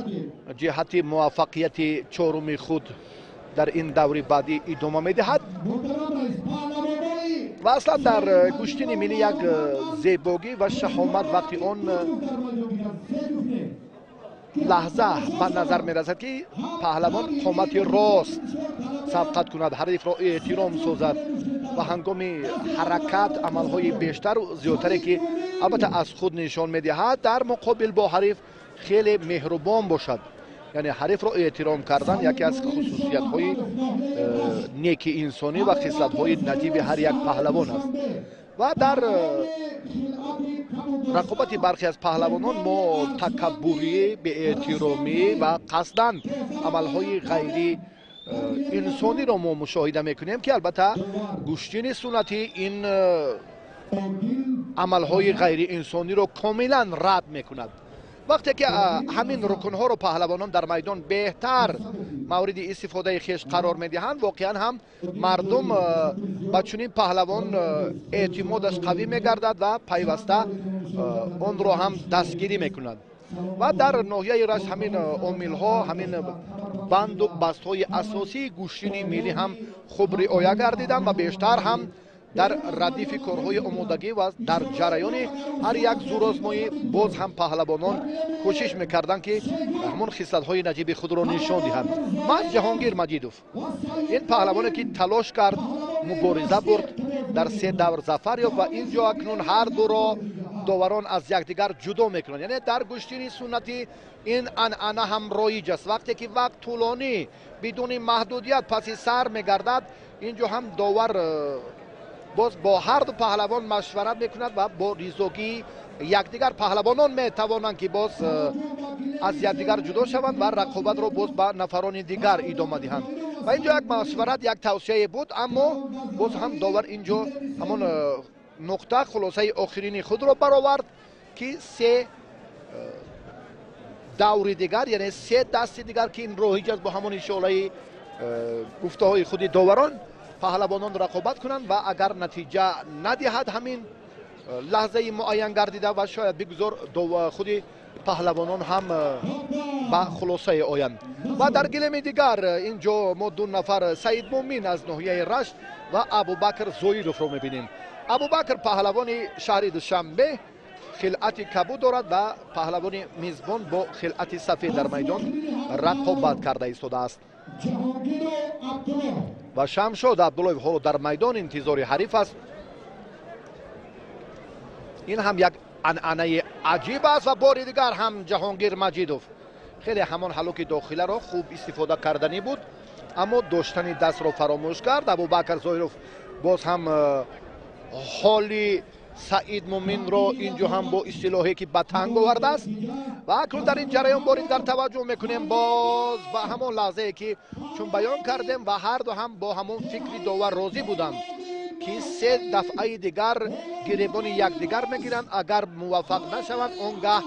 جهت موفقیت چهارم خود در این دوره بعدی ادامه می‌دهد و اصلا در گوشتین ملی یک زیبایی و شهامت وقتی آن لحظه به نظر می‌رسد که پهلوان قامت راست سبقت کند حریف را احترام سازد و هنگام حرکت عملهای بیشتر و زیادتری که البته از خود نشان میدهد در مقابل با حریف خیلی مهربان باشد. یعنی حریف را احترام کردن یکی از خصوصیت های نیک انسانی و خصلت های نجیب هر یک پهلوان است. و در رقابت برخی از پهلوانان ما تکبری، به احترامی و قصداً عملهای غیری انسانی را ما مشاهده میکنیم که البته گوشتین سنتی این عملهای غیر انسانی را کاملا رد میکند. وقتی که همین رکنها رو پهلوانان در میدان بهتر مورد استفاده خیش قرار میدهند، واقعا هم مردم با چنین پهلوان اعتمادش قوی میگردد و پیوسته اون رو هم دستگیری میکنند. و در ناحیه رشت همین عامل ها، همین بند و بست های اساسی گوشتین ملی هم خوب رعایت گردیدن و بیشتر هم در ردیف کارهای آمادگی و در جریان هر یک زورآزمایی باز هم پهلوانان کوشش میکردند که همون خصلت‌های نجیب خود را نشان دهند. من جهانگیر مجیدوف، این پهلوانی که تلاش کرد، مبارزه برد، در 3 دور ظفر یافت و اینجا اکنون هر دو را داوران از یکدیگر جدا میکنند. یعنی در گوشتین سنتی این عنعنه هم رایج است. وقتی که وقت طولانی بدون محدودیت پس سر میگردد، اینجا هم داور باز با هر دو پهلوان مشورت میکند و با ریزوگی یکدیگر پهلوانان میتوانند که باز از یکدیگر جدا شوند و رقابت را باز با نفران دیگر ادامه دهند. و اینجا یک مشورت، یک توصیه بود، اما باز هم داور اینجا همون نقطه خلاصه آخرین خود را برآورد که 3 دور دیگر، یعنی 3 دست دیگر که این رایج است با همون اشاره گفته های خود داوران پهلوانان رقابت کنند و اگر نتیجه ندهد همین لحظه معین گردیده و شاید بگذار خود پهلوانان هم با خلاصه آیند. و در گلیم دیگر اینجا ما 2 نفر سعید مومین از ناحیه رشت و ابوبکر زویروف رو میبینیم. ابوبکر پهلوان شهر دوشنبه خلعت کبود دارد و پهلوان میزبان با خلعت سفید در میدان رقابت کرده ایستاده است. و شمشاد عبدالله حالا در میدان انتظار حریف است. این هم یک عنعنه عجیب است و بار دیگر هم جهانگیر مجیدوف خیلی همان حلوک داخله را خوب استفاده کردنی بود، اما داشتن دست را فراموش کرد. ابوبکر زویروف باز هم حالی سعید مومین را اینجا هم با اصطلاحی که به تنگ آورده است. و اکنون در این جریان باری در توجه میکنیم باز با همون لحظه که چون بیان کردیم و هر دو هم با همون فکری داور راضی بودند که 3 دفعه دیگر گریبان یکدیگر میگیرند، اگر موفق نشوند اونگاه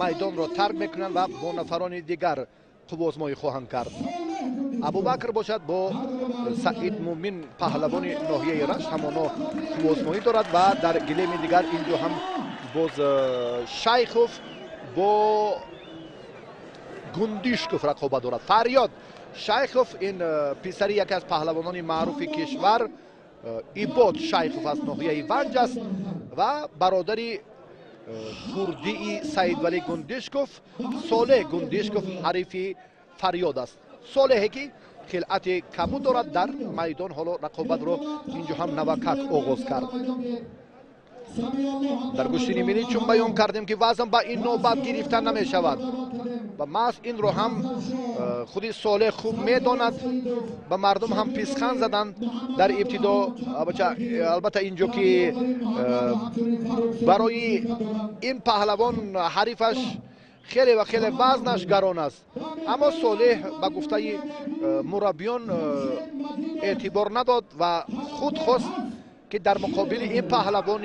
میدان را ترک میکنند و با نفران دیگر قوازمایی خواهند کرد. ابوبکر باشد با سعید مومین پهلوان ناحیه رشت همانا قوازمایی دارد و در گلیم دیگر اینجا هم باز شیخوف با گندیشکوف رقابت دارد. فریاد شیخوف این پسری یکی از پهلوانان معروف کشور ایباد شیخوف از ناحیه ونج است و برادری کردی سعید ولی گندیشکوف صالح گندیشکوف حریف فریاد است. صالحی که خلعت کبود دارد در میدان حالا رقابت را اینجا هم نوکک آغاز کرد. در گوشتین ملی چون بیان کردیم که وزن با این نوبت گرفتن نمی شود و محض این رو هم خودی صالح خوب میداند. به مردم هم پیسخند زدند در ابتدا. البته اینجا که برای این پهلوان حریفش خیلی و خیلی وزنش گران است، اما صالح به گفته مربیان اعتبار نداد و خود خواست که در مقابل این پهلوان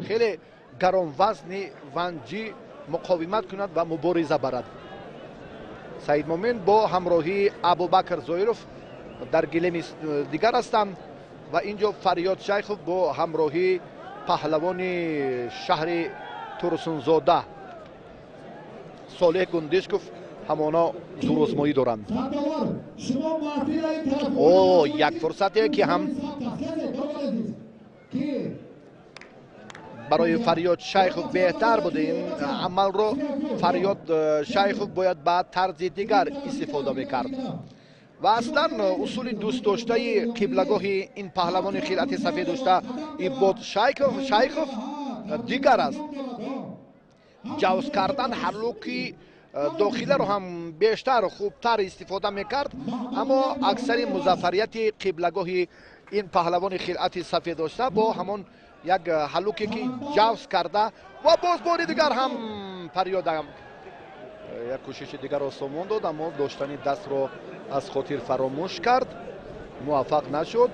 خیلی گران وزن ونجی مقاومت کند و مبارزه برد. سعید مومین با همراهی ابوبکر زویروف در گلیم دیگر هستند و اینجا فریاد شیخوف با همراهی پهلوان شهر ترسونزاده صالح گندیشکوف همانا زورآزمایی دارند. یک فرصتی که هم برای فریاد شیخوف بهتر بود. این عمل رو فریاد شیخوف باید بعد طرز دیگر استفاده میکرد و اصلا اصول دوست داشته قبلگاه این پهلوان خلعت سفید داشته ایباد شیخوف дигар аст. ҷавз кардан ҳарлуки дохиларо ҳам бештар хубтар истифода мекард, аммо аксари музаффарияти қиблагоҳи ин паҳлавони хилъати сафедошта бо ҳамон як ҳаллуке ки ҷавз карда ва боз бори дигар ҳам фарёда як кӯшиши дигар осомон дод, аммо доштани дастро аз хотир фаромӯш кард, муваффақ нашуд.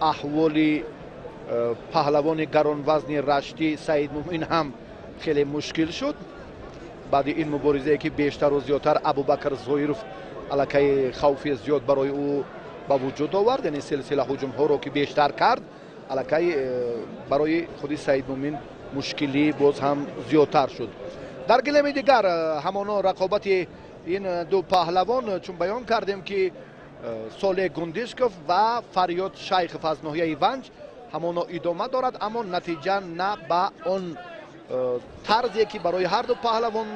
аҳволи паҳлавони гаронвазни раштӣ Саид Мумин ҳам хеле мушкил шуд. баъди ин муборизае ки бештару зиёдтар Абубакр Зоиров аллакай хавфи зиёд барои ӯ ба вуҷуд овард, яъне силсила ҳуҷумҳоро ки бештар кард, аллакай барои худи Саид Мумин мушкилӣ боз ҳам зиёдтар шуд. дар гилеми дигар ҳамоно рақобати ин ду паҳлавон чун баён кардем ки Солеҳ Гундишков ва Фарёд Шайхов аз ноҳияи Ванҷ ҳамоно идома дорад, аммо натиҷа на ба он тарзе ки барои ҳарду паҳлавон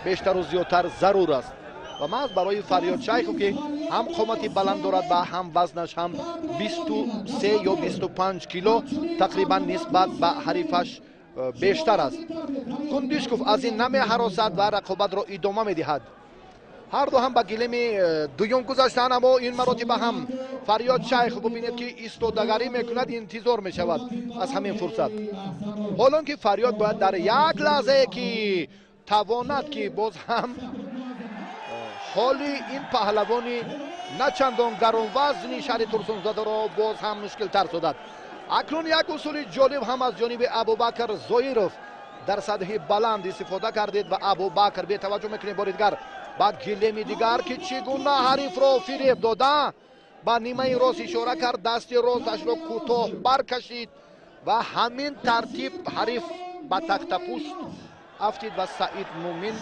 бештару зиёдтар зарур аст. ва маҳз барои Фарёд Шайхов ки ҳам қомати баланд дорад ва ҳам вазнаш ҳам 23 ё 25 кило тақрибан нисбат ба ҳарифаш бештар аст. Гундишков аз ин намеҳаросад ва рақобатро идома медиҳад. ҳарду ҳам ба гилеми дуюм гузаштанд, аммо ин маротиба ҳам Фарёд Шайхов бубинед ки истодагарӣ мекунад, интизор мешавад аз ҳамин фурсат. ҳолон ки Фарёд бояд дар як лаҳзае ки тавонад ки боз ҳам ҳоли ин паҳлавони начандон гаронвазни шаҳри Турсунзадаро боз ҳам мушкилтар содад. акнун як усули ҷолиб ҳам аз ҷониби Абубакр Зоиров дар сатҳи баланд истифода кардед ва Абубакр бетаваҷҷӯҳ мекунед бори дигар ба гилеми дигар ки чӣ гуна ҳарифро фиреб дода, ба нимаи рост ишора кард, дасти росташро кӯтоҳ баркашид ва ҳамин тартиб ҳариф ба тахтапушт афтид ва Саид Мумин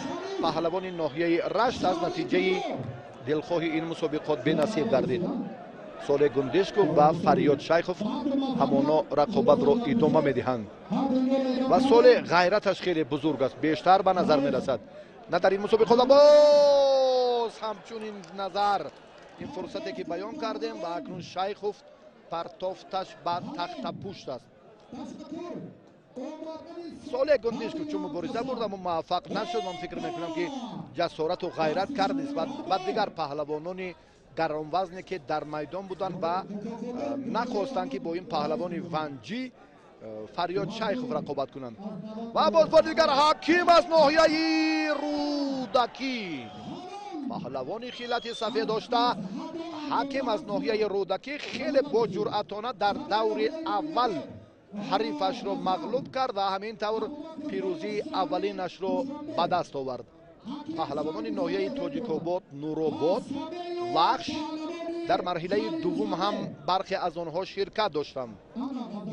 паҳлавони ноҳияи Рашт аз натиҷаи дилхоҳи ин мусобиқот бенасиб гардид. Солеҳ Гундишков ва Фарёд Шайхов ҳамоно рақобатро идома медиҳанд ва Солеҳ ғайраташ хеле бузург аст, бештар ба назар мерасад. на дар ин мусобиқот боз ҳамчунин назар ин фурсате ки баён кардем ва акнун Шайхов партофташ ба тахтапушт аст. Солеҳ Гундишков чун мубориза бурд, аммо муваффақ нашуд. ман фикр мекунам ки ҷасорату ғайрат кард нисбат ба дигар паҳлавонони гаронвазне ки дар майдон буданд ва нахостанд ки бо ин паҳлавони ванҷӣ Фарёд Шайхов рақобат кунанд. ва боз бори дигар ҳаким аз ноҳияи Рӯдакӣ, паҳлавони хилати сафедошта ҳаким аз ноҳияи Рӯдакӣ хеле боҷуръатона дар даври аввал ҳарифашро мағлуб кард ва ҳамин тавр пирӯзии аввалинашро ба даст овард. паҳлавонони ноҳияи Тоҷикобод, Нуробод, Лахш дар марҳилаи дуввум ҳам бархе аз онҳо ширкат доштанд.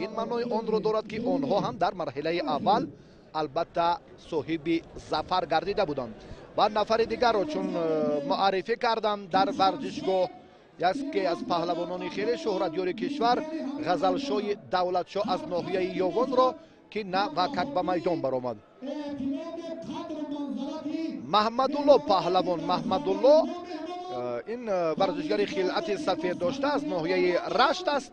ин маънои онро дорад ки онҳо ҳам дар марҳилаи аввал албатта соҳиби зафар гардида буданд. ва нафари дигарро чун муаррифӣ кардам дар варзишгоҳ, яке аз паҳлавонони хеле шӯҳратёри кишвар Ғазалшои Давлатшоҳ аз ноҳияи Ёвонро ки на ва как ба майдон баромад. Маҳмадулло паҳлавон, Маҳмадулло ин варзишгари хилъати сафеддошта аз ноҳияи Рашт аст.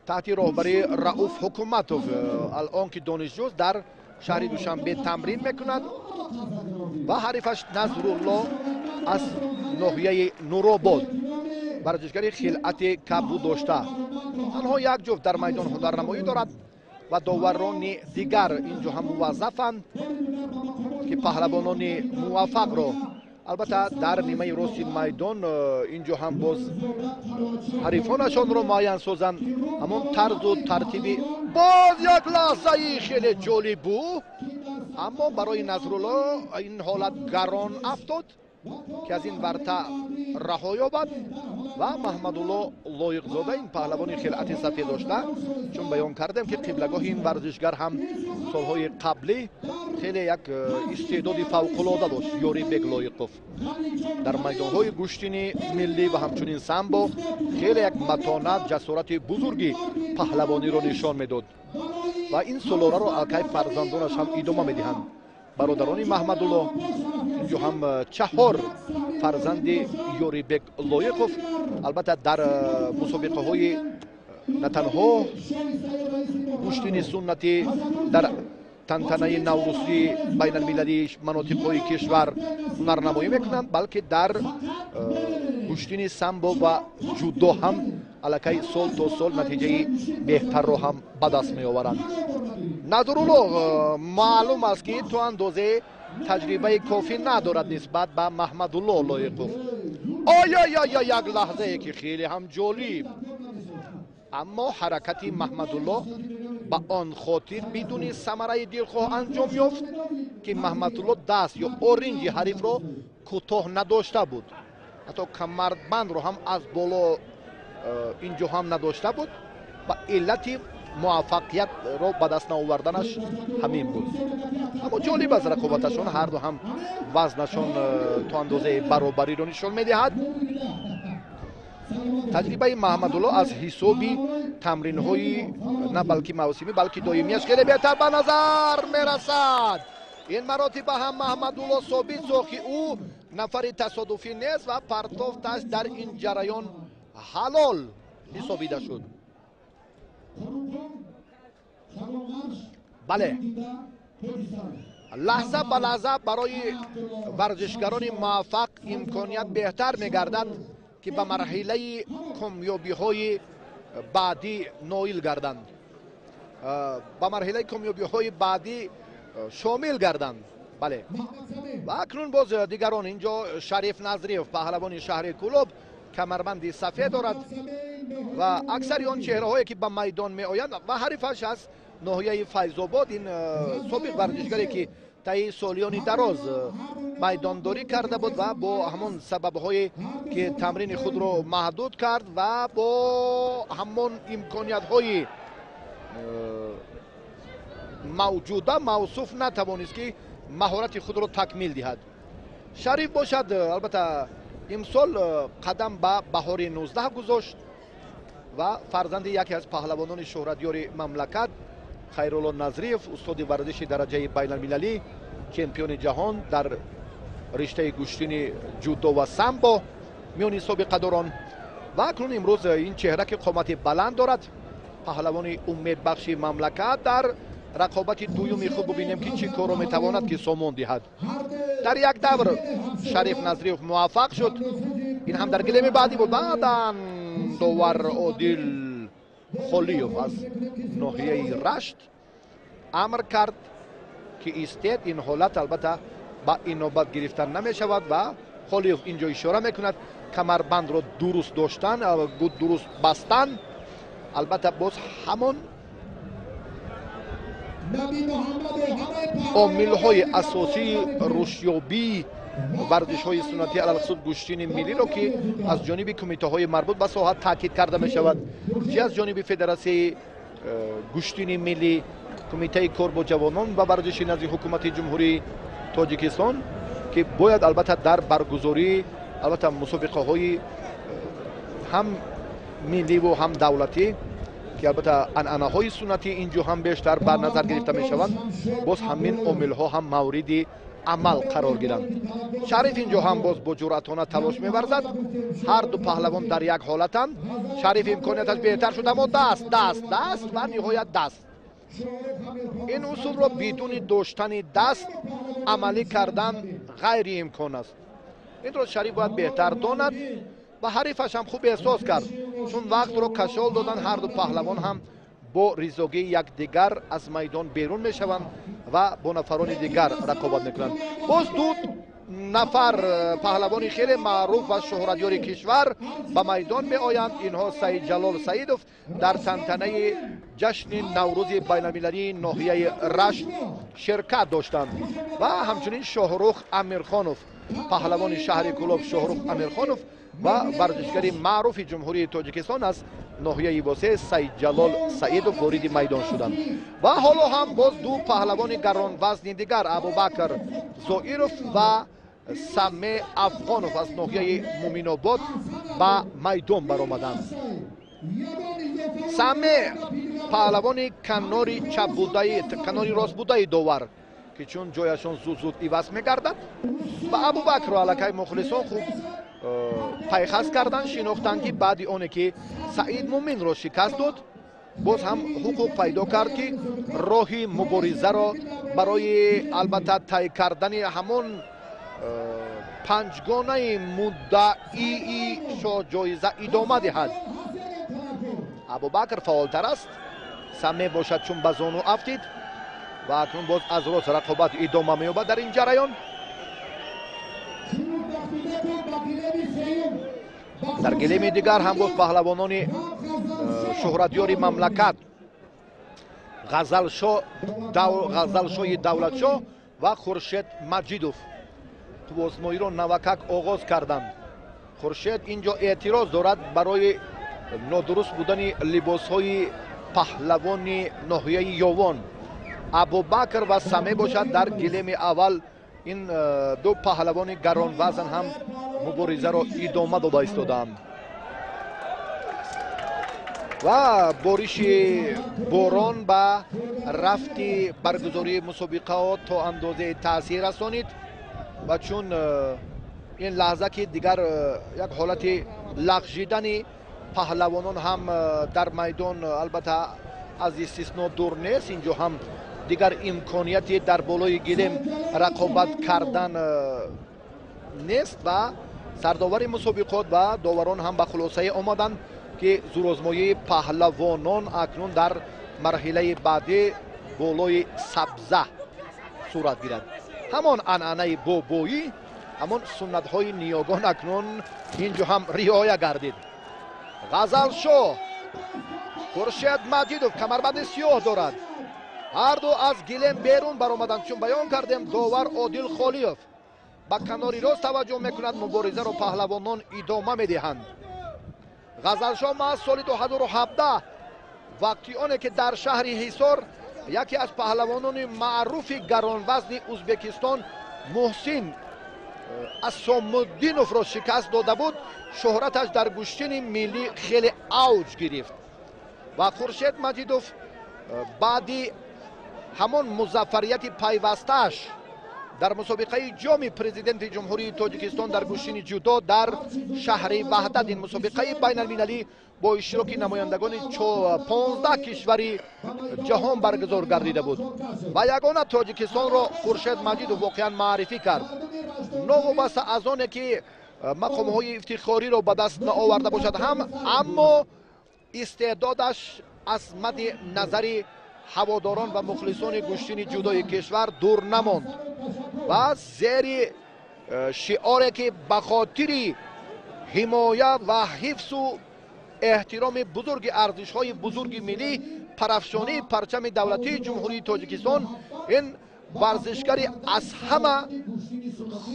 таҳти роҳбарии Рауф Ҳукуматов алон ки донишҷӯст дар шаҳри Душанбе тамрин мекунад ва ҳарифаш Назрулло аз ноҳияи Нуробод варзишгари хилъати кабу дошта. танҳо як ҷуфт дар майдон ҳунарнамоӣ дорад ва доварони дигар инҷо ҳам муваззафанд ки паҳлавонони муваффақро албатта дар нимаи рости майдон инҷо ҳам боз ҳарифонашонро муайян созанд. ҳамон тарзу тартиби боз як лаҳзаи хеле ҷолиб бу, аммо барои Назрулло ин ҳолат гарон афтод ки аз ин варта раҳо ёбад ва Маҳмадулло Лоиқзода ин паҳлавони хилъати сафеддошта чун баён кардем ки қиблагоҳи ин варзишгар ҳам солҳои қаблӣ хеле як истеъдоди фавқулода дошт. Ёрибек Лоиқов дар майдонҳои гӯштини миллӣ ва ҳамчунин самбо хеле як матонат, ҷасорати бузурги паҳлавониро нишон медод ва ин сулораро алкай фарзандонаш ҳам идома медиҳанд. бародарони Маҳмадулло инҷо ҳам 4 фарзанди Ёрибек Лоиқов албатта дар мусобиқаҳои نه تنها گوشتین سنتی در تنتنه نوروزی بین المللی مناطق کشور هنرنمایی میکنند، بلکه در گوشتین سامبو و جودو هم الکی سال تا سال نتیجه بهتر رو هم به دست میآورند. نظرالله معلوم است که تو اندازه تجربه کافی ندارد نسبت به محمدالله لایقوف. آیا یک لحظه که خیلی هم جالب، اما حرکت محمدالله به آن خاطر بدون ثمره دلخواه انجام یافت که محمدالله دست یا اورنج حریف را کوتاه نداشته بود، حتی کمربند رو هم از بالا اینجا هم نداشته بود و علت موفقیت را به دست آوردنش همین بود. اما جالب از رقابتشون، هر دو هم وزنشون تا اندازه برابری رو نشان میدهد. تجربه محمدالله از حسابی تمرین های نه بلکه موسمی بلکه دائمیش خیلی بهتر به نظر میرسد. این مراتب هم محمدالله ثابت ساخت که او نفر تصادفی نیست و پرتافتش در این جریان حلال حسابیده شد. بله، لحظه به لحظه برای ورزشکاران موفق امکانیت بهتر میگردد که به مرحله کامیابی های بعدی نائل گردند، به مرحله کامیابی های بعدی شامل گردند. بله، و اکنون باز دیگران اینجا شریف نظریف پهلوان شهر کلوب کمربند سفید دارد و اکثر آن چهره هایی که به میدان می آیند و حریفش از ناحیه فیض‌آباد، این سابق ورزشکاری که طی سالیان دراز میدانداری کرده بود و با همان سبب هایی که تمرین خود را محدود کرد و با همان امکانیت های موجوده موصوف نتوانست که مهارت خود را تکمیل دهد. شریف باشد البته امسال قدم به بهار 19 گذاشت و فرزند یکی از پهلوانان شهرتیار مملکت خیرالله نظریف، استاد ورزش درجه بین المللی، چمپیون جهان در رشته گوشتین جودو و سامبو میان سابقه داران و اکنون امروز این چهره که قامت بلند دارد، پهلوان امید بخش مملکت، در رقابت دومی خود ببینیم که چی کارو میتواند که سامان دهد. در یک دور شریف نظریف موفق شد، این هم در گلیم بعدی بود. بعداً داور عادل خلیوف از ناحیه رشت امر کرد که ایستید. این حالت البته با این نوبت گرفتن نمی شود و خلیوف اینجا اشاره میکند کمربند را درست داشتن، درست بستن. البته باز همان عامل های اساسی رشدیابی ورزش های سنتی علالخصوص گوشتین ملی رو که از جانب کمیته های مربوط به ساحه تاکید کرده می شود، چه از جانب فدراسیون گوشتین ملی، کمیته کار با جوانان و ورزش نزد حکومت جمهوری تاجیکستان که باید البته در برگزاری البته مسابقه های هم ملی و هم دولتی که البته انعنه های سنتی اینجا هم بیشتر بر نظر گرفته می شوند، باز همین عامل ها هم موردی عمل قرار گیرند. شریف اینجا هم باز با جرأتانه تلاش می‌ورزد. هر دو پهلوان در یک حالتند. شریف امکانیتش بهتر شد اما دست و نهایت دست. این اصول را بدون داشتن دست عملی کردن غیر امکان است. این را شریف باید بهتر داند و حریفش هم خوب احساس کرد، چون وقت را کشال دادن. هر دو پهلوان هم با ریزوگی یک دیگر از میدان بیرون می شوند و با نفران دیگر رقابت میکنند. باز دو نفر پهلوان خیلی معروف و شهرتیار کشور به میدان می آیند. اینها سید جلال سیدوف در تنتنه جشن نوروز بین المللی ناحیه رشت شرکت داشتند و همچنین شاهرخ امیرخانوف پهلوان شهر کلوب، شاهرخ امیرخانوف و ورزشکاری معروف جمهوری تاجیکستان از ناحیه واسه سید جلال سیدوف وارد میدان شدند و حالا هم باز دو پهلوان گران وزن دیگر ابوبکر زائیروف و سمه افغانوف از ناحیه مومین‌آباد به میدان برآمدند. سمه پهلوان کناری چپ بوده، کناری راست بوده داور که چون جایشان زود عوض میگردد و ابوبکر الکی مخلصان خوب пайхас кардан, шинохтанд ки баъди оне ки Саид Муминро шикаст дод, боз ҳам ҳуқуқ пайдо кард ки роҳи муборизаро барои албатта тай кардани ҳамон панҷгонаи муддаии шоҳҷоиза идома диҳад. Абубакр фаъолтар аст, сам мебошад чун ба зону афтид ва акнун боз аз рост рақобат идома меёбад дар ин ҷараён. дар гилеми дигар ҳам боз паҳлавонони шӯҳратёри мамлакат ғазалшоҳи давлатшоҳ ва Хуршед Маҷидов қуввозмоиро навакак оғоз карданд. Хуршед инҷо эътироз дорад барои нодуруст будани либосҳои паҳлавони ноҳияи Ёвон. Абубакр ва Саме бошад дар гилеми аввал ин ду паҳлавони гаронвазн ҳам муборизаро идома дода истодаанд. ва бориши борон ба рафти баргузории мусобиқаҳо то андозае таъсир расонид ва чун ин лаҳза ки дигар як ҳолати лағжидани паҳлавонон ҳам дар майдон албатта аз истисно дур нест. Инҷо ҳам дигар имконияти дар болои гилем рақобат кардан нест ва сардовари мусобиқот ва доварон ҳам ба хулосае омаданд ки зурозмоии паҳлавонон акнун дар марҳилаи баъдӣ болои сабза сурат гирад. ҳамон анъанаи бобоӣ, ҳамон суннатҳои ниёгон акнун инҷо ҳам риоя гардид. ғазалшоҳ Хуршед Маҷидов камарбанди сиёҳ дорад. ҳарду аз гилем берун баромаданд. Чун баён кардем, довар Одил Холиев ба канори рост таваҷҷӯҳ мекунад, муборизаро паҳлавонон идома медиҳанд. ғазалшоҳ ма аз соли 2017 вақти оне ки дар шаҳри Ҳисор яке аз паҳлавонони маъруфи гаронвазни Ӯзбекистон Муҳсин Асомуддиновро шикаст дода буд, шӯҳраташ дар гӯштини миллӣ хеле авҷ гирифт ва Хуршед Маҷидов баъди ҳамон музаффарияти пайвастааш дар мусобиқаи ҷоми президенти ҷумҳурии Тоҷикистон дар гӯштини ҷудо дар шаҳри Ваҳдат, ин мусобиқаи байналмилалӣ бо иштироки намояндагони 15 кишвари ҷаҳон баргузор гардида буд ва ягона Тоҷикистонро Хуршед Маҷидов воқеан маърифӣ кард. новобаста аз оне ки мақомҳои ифтихориро ба даст наоварда бошад ҳам, аммо истеъдодаш аз мадди назари ҳаводорон ва мухлисони гӯштини ҷудои кишвар дур намонд ва зери шиоре ки ба хотири ҳимоя ва ҳифзу эҳтироми бузурги арзишҳои бузурги миллӣ, парафшонии парчами давлатии ҷумҳурии Тоҷикистон, ин варзишгари аз ҳама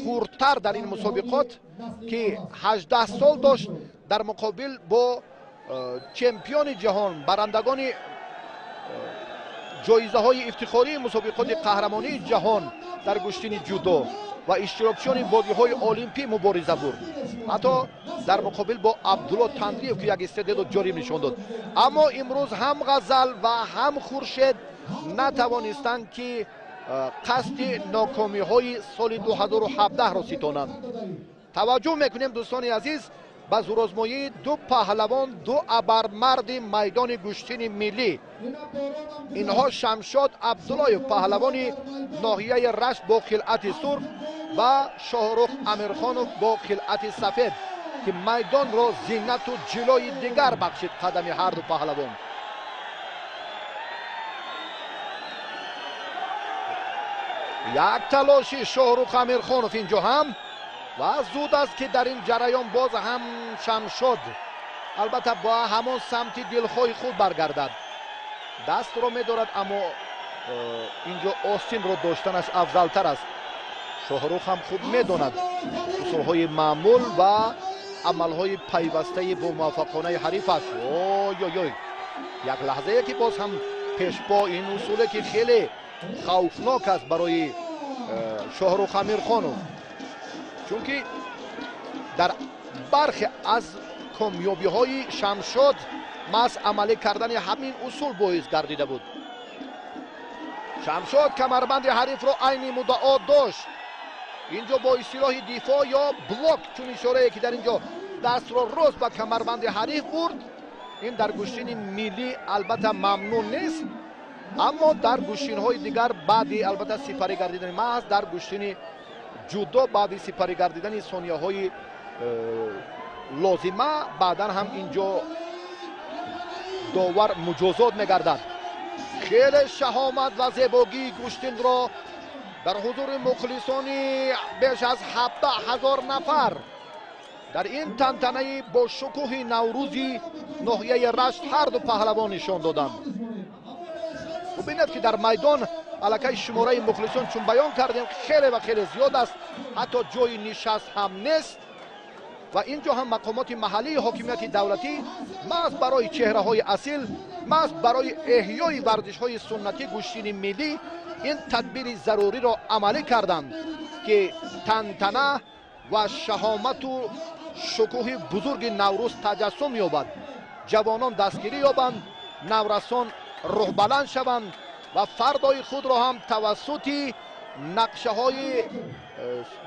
хурдтар дар ин мусобиқот ки 18 сол дошт, дар муқобил бо чемпиони ҷаҳон, барандагони ҷоизаҳои ифтихории мусобиқоти қаҳрамонии ҷаҳон дар гӯштини ҷудо ва иштирокчиёни бодиҳои олимпӣ мубориза бурд. ҳатто дар муқобил бо Абдулло Тандриев ки як истеъдоду ҷорим нишон дод. аммо имрӯз ҳам ғазал ва ҳам Хуршед натавонистанд ки қасди нокомиҳои соли 2017-ро ситонанд. таваҷҷӯҳ мекунем дӯстони азиз ба зурозмоии ду паҳлавон, ду абармарди майдони гӯштини миллӣ. инҳо Шамшод Абдуллоев, паҳлавони ноҳияи Рашт бо хилъати сурх ва Шоҳрух Амирхонов бо хилъати сафед ки майдонро зиннату ҷилои дигар бахшид қадами ҳарду паҳлавон. як талоши Шоҳрух Амирхонов инҷо ҳам ва зуд аст ки дар ин ҷараён боз ҳам Шамшод албатта ба ҳамон самти дилхоҳи худ баргардад. дастро медорад, аммо инҷо остинро доштанаш афзалтар аст. Шоҳрух ҳам хуб медонад усулҳои маъмул ва амалҳои пайвастаи бо муваффақонаи ҳарифаш. ой, як лаҳзае ки боз ҳам пешпо ин усуле ки хеле хавфнок аст барои Шоҳрух Амирхонов, чунки дар бархе аз комёбиҳои Шамшод маҳз амалӣ кардани ҳамин усул боис гардида буд. Шамшод камарбанди ҳарифро айни муддао дошт, اینجا با اصطلاح دفاع یا بلوک چون اشاره که در اینجا دست رو راست به کمربند حریف برد. این در گوشتین ملی البته ممنون نیست، اما در گوشتین های دیگر بعدی البته سپری گردیدن محض در گوشتین جودو بعدی سپری گردیدن ثانیه های لازمه بعدا هم اینجا داور مجازات میگردد. خیلی شهامت و زیبایی گوشتین را در حضور مخلصانی بیش از 17,000 نفر در این تنتنه با شکوه نوروزی ناحیه رشت هر دو پهلوان نشان دادند. ببینید که در میدان علاقه شماره مخلصان چون بیان کردیم خیلی و خیلی زیاد است، حتی جای نشست هم نیست و اینجا هم مقامات محلی حاکمیت دولتی محض برای چهره های اصیل، محض برای احیای ورزش های سنتی گوشتین ملی این تدبیر ضروری را عملی کردند که تنتنه و شهامت و شکوه بزرگ نوروز تجسم یابد، جوانان دستگیری یابند، نورسان روح بلند شوند و فردای خود را هم توسط نقشه های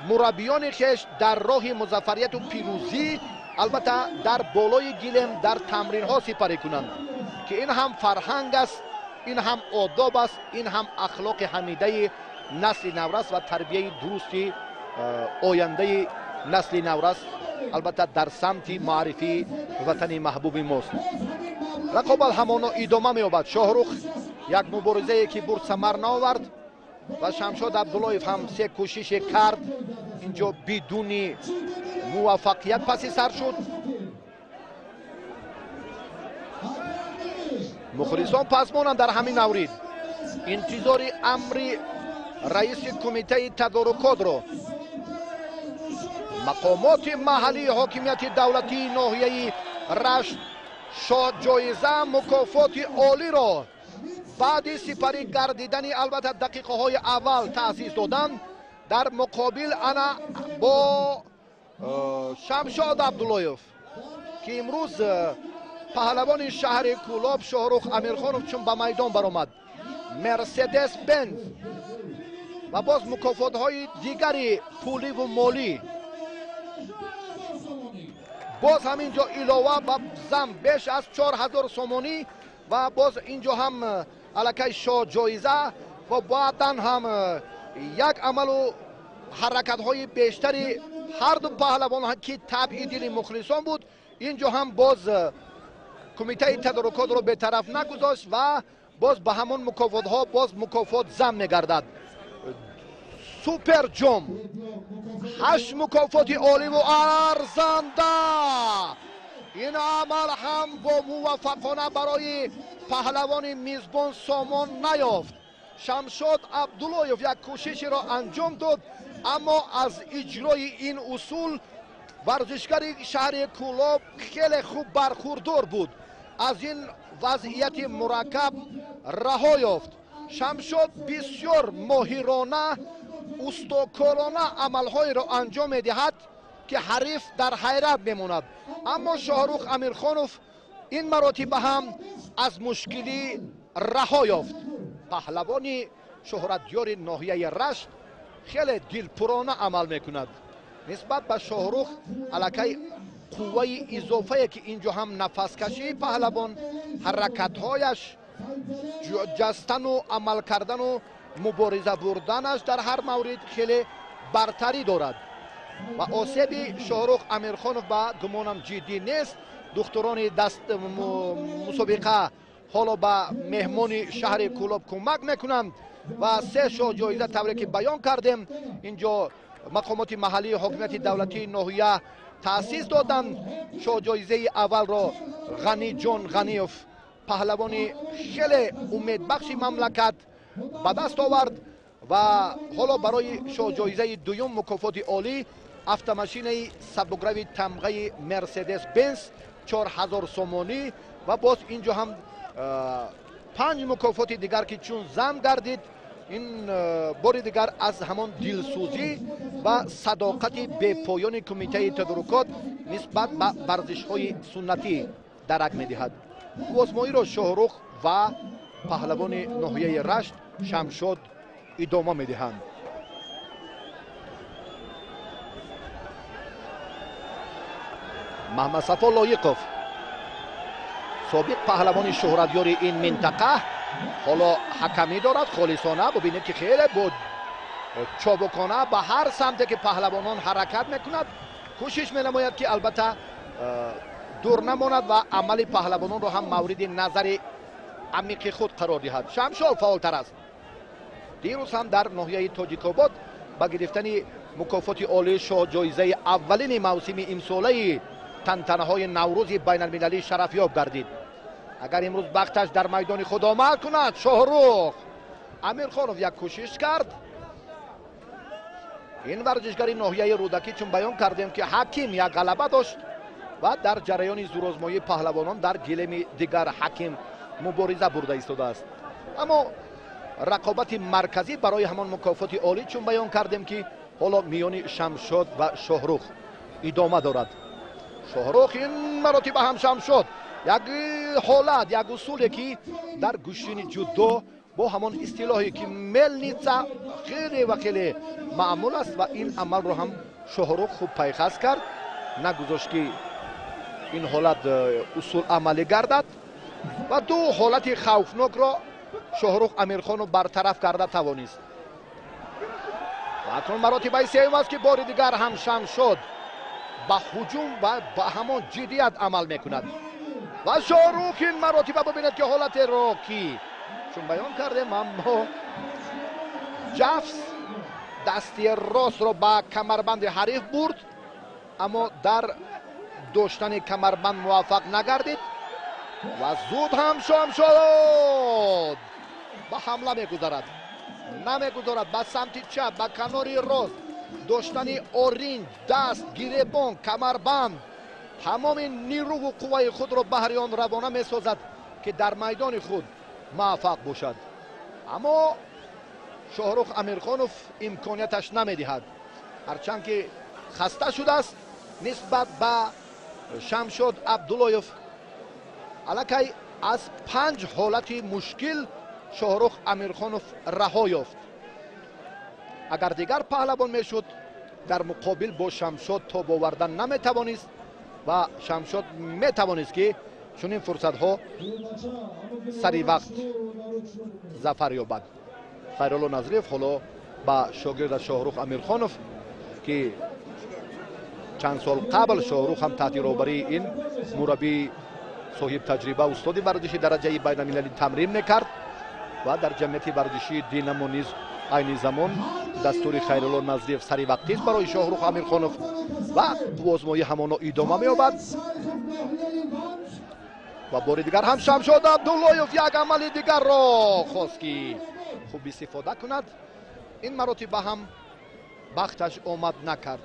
مربیان خیش در راه مظفریت و پیروزی البته در بالای گلم در تمرین ها سپری کنند که این هم فرهنگ است، این هم آداب است، این هم اخلاق حمیده نسل نورس و تربیه درست آینده نسل نورس البته در سمت معرفی وطن محبوب ماست. رقابت همانا ادامه می‌یابد. شاهرخ یک مبارزه که برد ثمر نآورد و شمشاد عبداللهیف هم سه کوشش کرد، اینجا بدون موفقیت پس سر شد. مخلصان پس مانند در همین مورد انتظار امر رئیس کمیته تدارکات را مقامات محلی حاکمیت دولتی ناحیه رشت شاه جایزه مکافات عالی را بعد سپری گردیدن البته دقیقه های اول تأسیس دادند. در مقابل انا با شمشاد عبداللهیف که امروز پهلوان شهر کولاب شاهرخ امیرخانوف چون به میدان برآمد، مرسدس بنز و باز مکافات های دیگری پولی و مالی باز همینجا علاوه و زم بیش از 4,000 سومانی و باز اینجا هم علاقه شاه جایزه و بعدا هم یک عمل و حرکت های بیشتری هر دو پهلوان ها که طبع دل مخلصان بود. اینجا هم باز کمیته تدارکات رو به طرف نگذاشت و باز به همون مکافات ها باز مکافات زم میگردد. سوپر جام 8 مکافات عالی و ارزنده. این عمل هم با موفقانه برای پهلوان میزبان سامان نیافت. شمشاد عبداللهیف یک کوشش را انجام داد، اما از اجرای این اصول ورزشگر شهر کولاب خیلی خوب برخوردار بود، از این وضعیت مرکب رها یافت. شمشاد بسیار ماهرانه استاکارانه عملهای را انجام میدهد که حریف در حیرت میماند، اما شاهرخ امیرخانوف این مراتب هم از مشکلی رها یافت. پهلوان شهرتیار ناحیه رشت خیلی دلپرانه عمل میکند. نسبت به شاهرخ علاقه قوه اضافه که اینجا هم نفس کشی پهلوان، حرکتهایش، جستن و عمل کردن و مبارزه بردنش در هر مورد خیلی برتری دارد و آسیب شاهرخ امیرخانوف با گمانم جدی نیست. دختران دست مسابقه حالا به مهمان شهر کولاب کمک میکنند و 3 شاه جایزه تبریک بیان کردیم. اینجا مقامات محلی حاکمیت دولتی ناحیه تأسیس دادند. شاه جایزه اول را غنی جان غنیوف پهلوان خیلی امیدبخش مملکت به دست آورد و حالا برای شاه جایزه دوم مکافات عالی автомашинаи сабукрави тамғаи мерседес бенз 4000 сомонӣ ва боз инҷо ҳам 5 мукофоти дигар ки чун зам гардид. ин бори дигар аз ҳамон дилсӯзӣ ва садоқати бепоёни кумитаи тадорукот нисбат ба варзишҳои суннатӣ дарак медиҳад. возмоиро шоҳрух ва паҳлавони ноҳияи рашт шамшод идома медиҳанд. محمد صفا لایقов سابق پهلوان شهرتیار این منطقه حالا حکمی دارد خالصانه. ببینید که خیلی بود چابکانه به هر سمتی که پهلوانان حرکت میکند کوشش می‌نماید که البته دور نماند و عمل پهلوانان رو هم مورد نظر عمیق خود قرار دهد. شمشال فعالتر است. دیروز هم در ناحیه تاجیک‌آباد با گرفتن مکافات عالی شاه جایزه اولین موسم امساله تنتنه‌های نوروز بین المللی شرفیاب گردید. اگر امروز وقتش در میدان خود آمد کند شاهرخ امیرخانov یک کوشش کرد. این ورزشگری ناحیه رودکی چون بیان کردیم که حکیم یک غلبه داشت و در جریان زورآزمایی پهلوانان در گلیم دیگر حکیم مبارزه برده ایستاده است. اما رقابت مرکزی برای همان مکافات عالی چون بیان کردیم که حالا میان شمشاد و شاهرخ ادامه دارد. شاهرخ این مراتب هم شمشاد یک حالت یک اصولی که در گوشین جودو با همان اصطلاحی که ملنیتسا خیلی و خیلی معمول است و این عمل رو هم شاهرخ خوب پیخست کرد، نگذاشت که این حالت اصول عملی گردد و دو حالت خوفناک را شاهرخ امیرخان رو برطرف کرده توانست. و اکنون مراتب سوم است که بار دیگر هم شمشاد با هجوم و با همان جدیت عمل میکند و شاهرخ این مراتب ببینید که حالت راکی چون بیان کردیم اما جفس دستی راست را با کمربند حریف برد اما در داشتن کمربند موفق نگردید و زود هم شمشاد با حمله میگذارد، نمیگذارد به سمت چپ با کناری راست داشتن اورینج دست گریبان کمربند تمام نیرو و قوه خود را بهر آن روانه میسازد که در میدان خود موفق باشد. اما شاهرخ امیرخانov امکانیتش نمیدهد، هرچند که خسته شده است نسبت به شمشاد عبداللهیف. الکی از 5 حالت مشکل شاهرخ امیرخانov رها یافت. اگر دیگر پهلوان میشد در مقابل با شمشاد تاب آوردن نمیتوانست و شمشاد میتوانست که چنین فرصت ها سری وقت ظفر یابد. خیرالله نظریف حالا با شاگرد شاهرخ امیرخانov که چند سال قبل شاهرخ هم تحت رهبری این مربی صاحب تجربه استاد ورزشی درجه بین المللی تمرین میکرد و در جمعیت ورزشی دینمو نیز عین زمان دستور خیرالله نظریف سری وقتی است برای شاهرخ امیرخانov و آزمایی همانا ادامه می‌یابد. و بار دیگر هم شمشاد عبداللهیف یک عمل دیگر را خواست که خوب استفاده کند. این مراتب هم بختش آمد نکرد.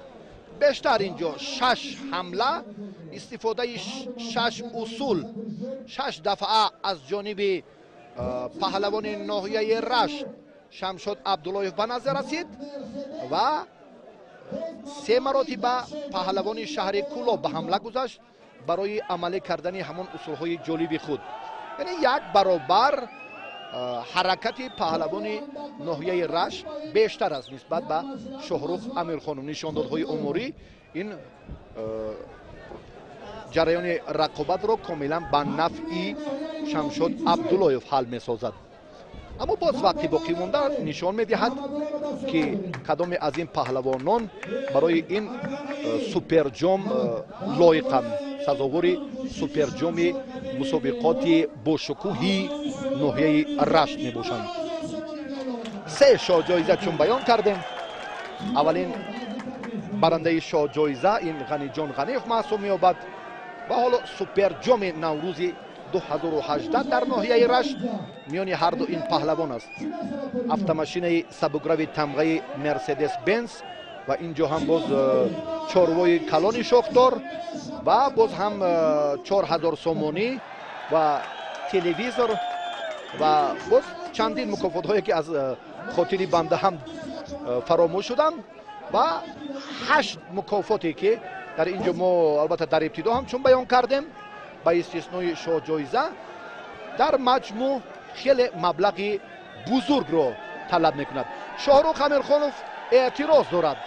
بیشتر اینجا 6 حمله استفاده 6 اصول 6 دفعه از جانب پهلوان ناحیه رشت شمشاد عبداللهیف به نظر رسید و 3 مراتب پهلوان شهر کلاب به حمله گذاشت برای عملی کردن همان اصولهای جالب خود. یعنی یک برابر حرکت پهلوان ناحیه رشت بیشتر است نسبت به شاهرخ امیرخانov. نشاندادهای اموری این جریان رقابت را کاملا به نفع شمشاد عبداللهیف حل می‌سازد. اما باز وقتی باقی مانده نشان می‌دهد که کدام از این پهلوانان برای این سوپر جام لایقند، سزاوار سوپر جام مسابقات با شکوه ناحیه رشت میباشند. 3 شاه جایزه چون بیان کردیم، اولین برنده شاه جایزه این غنی جان غنیف محسوب می‌یابد و حالا سوپر جام نوروز 2018 در ناحیه رشت میان هر دو این پهلوان است. автомашین سبکروی تمغه مرسدس بنز و اینجا هم باز چاروای کلان شاخدار و باز هم 4000 سومانی و تلویزور و باز چندین مکافات هایی که از خاطر بنده هم فراموش شدن و 8 مکافاتی که در اینجا ما البته در ابتدا هم چون بیان کردیم با استثنای شاه جایزه در مجموع خیلی مبلغ بزرگ را طلب میکند. شاهرخ امیرخانov اعتراض دارد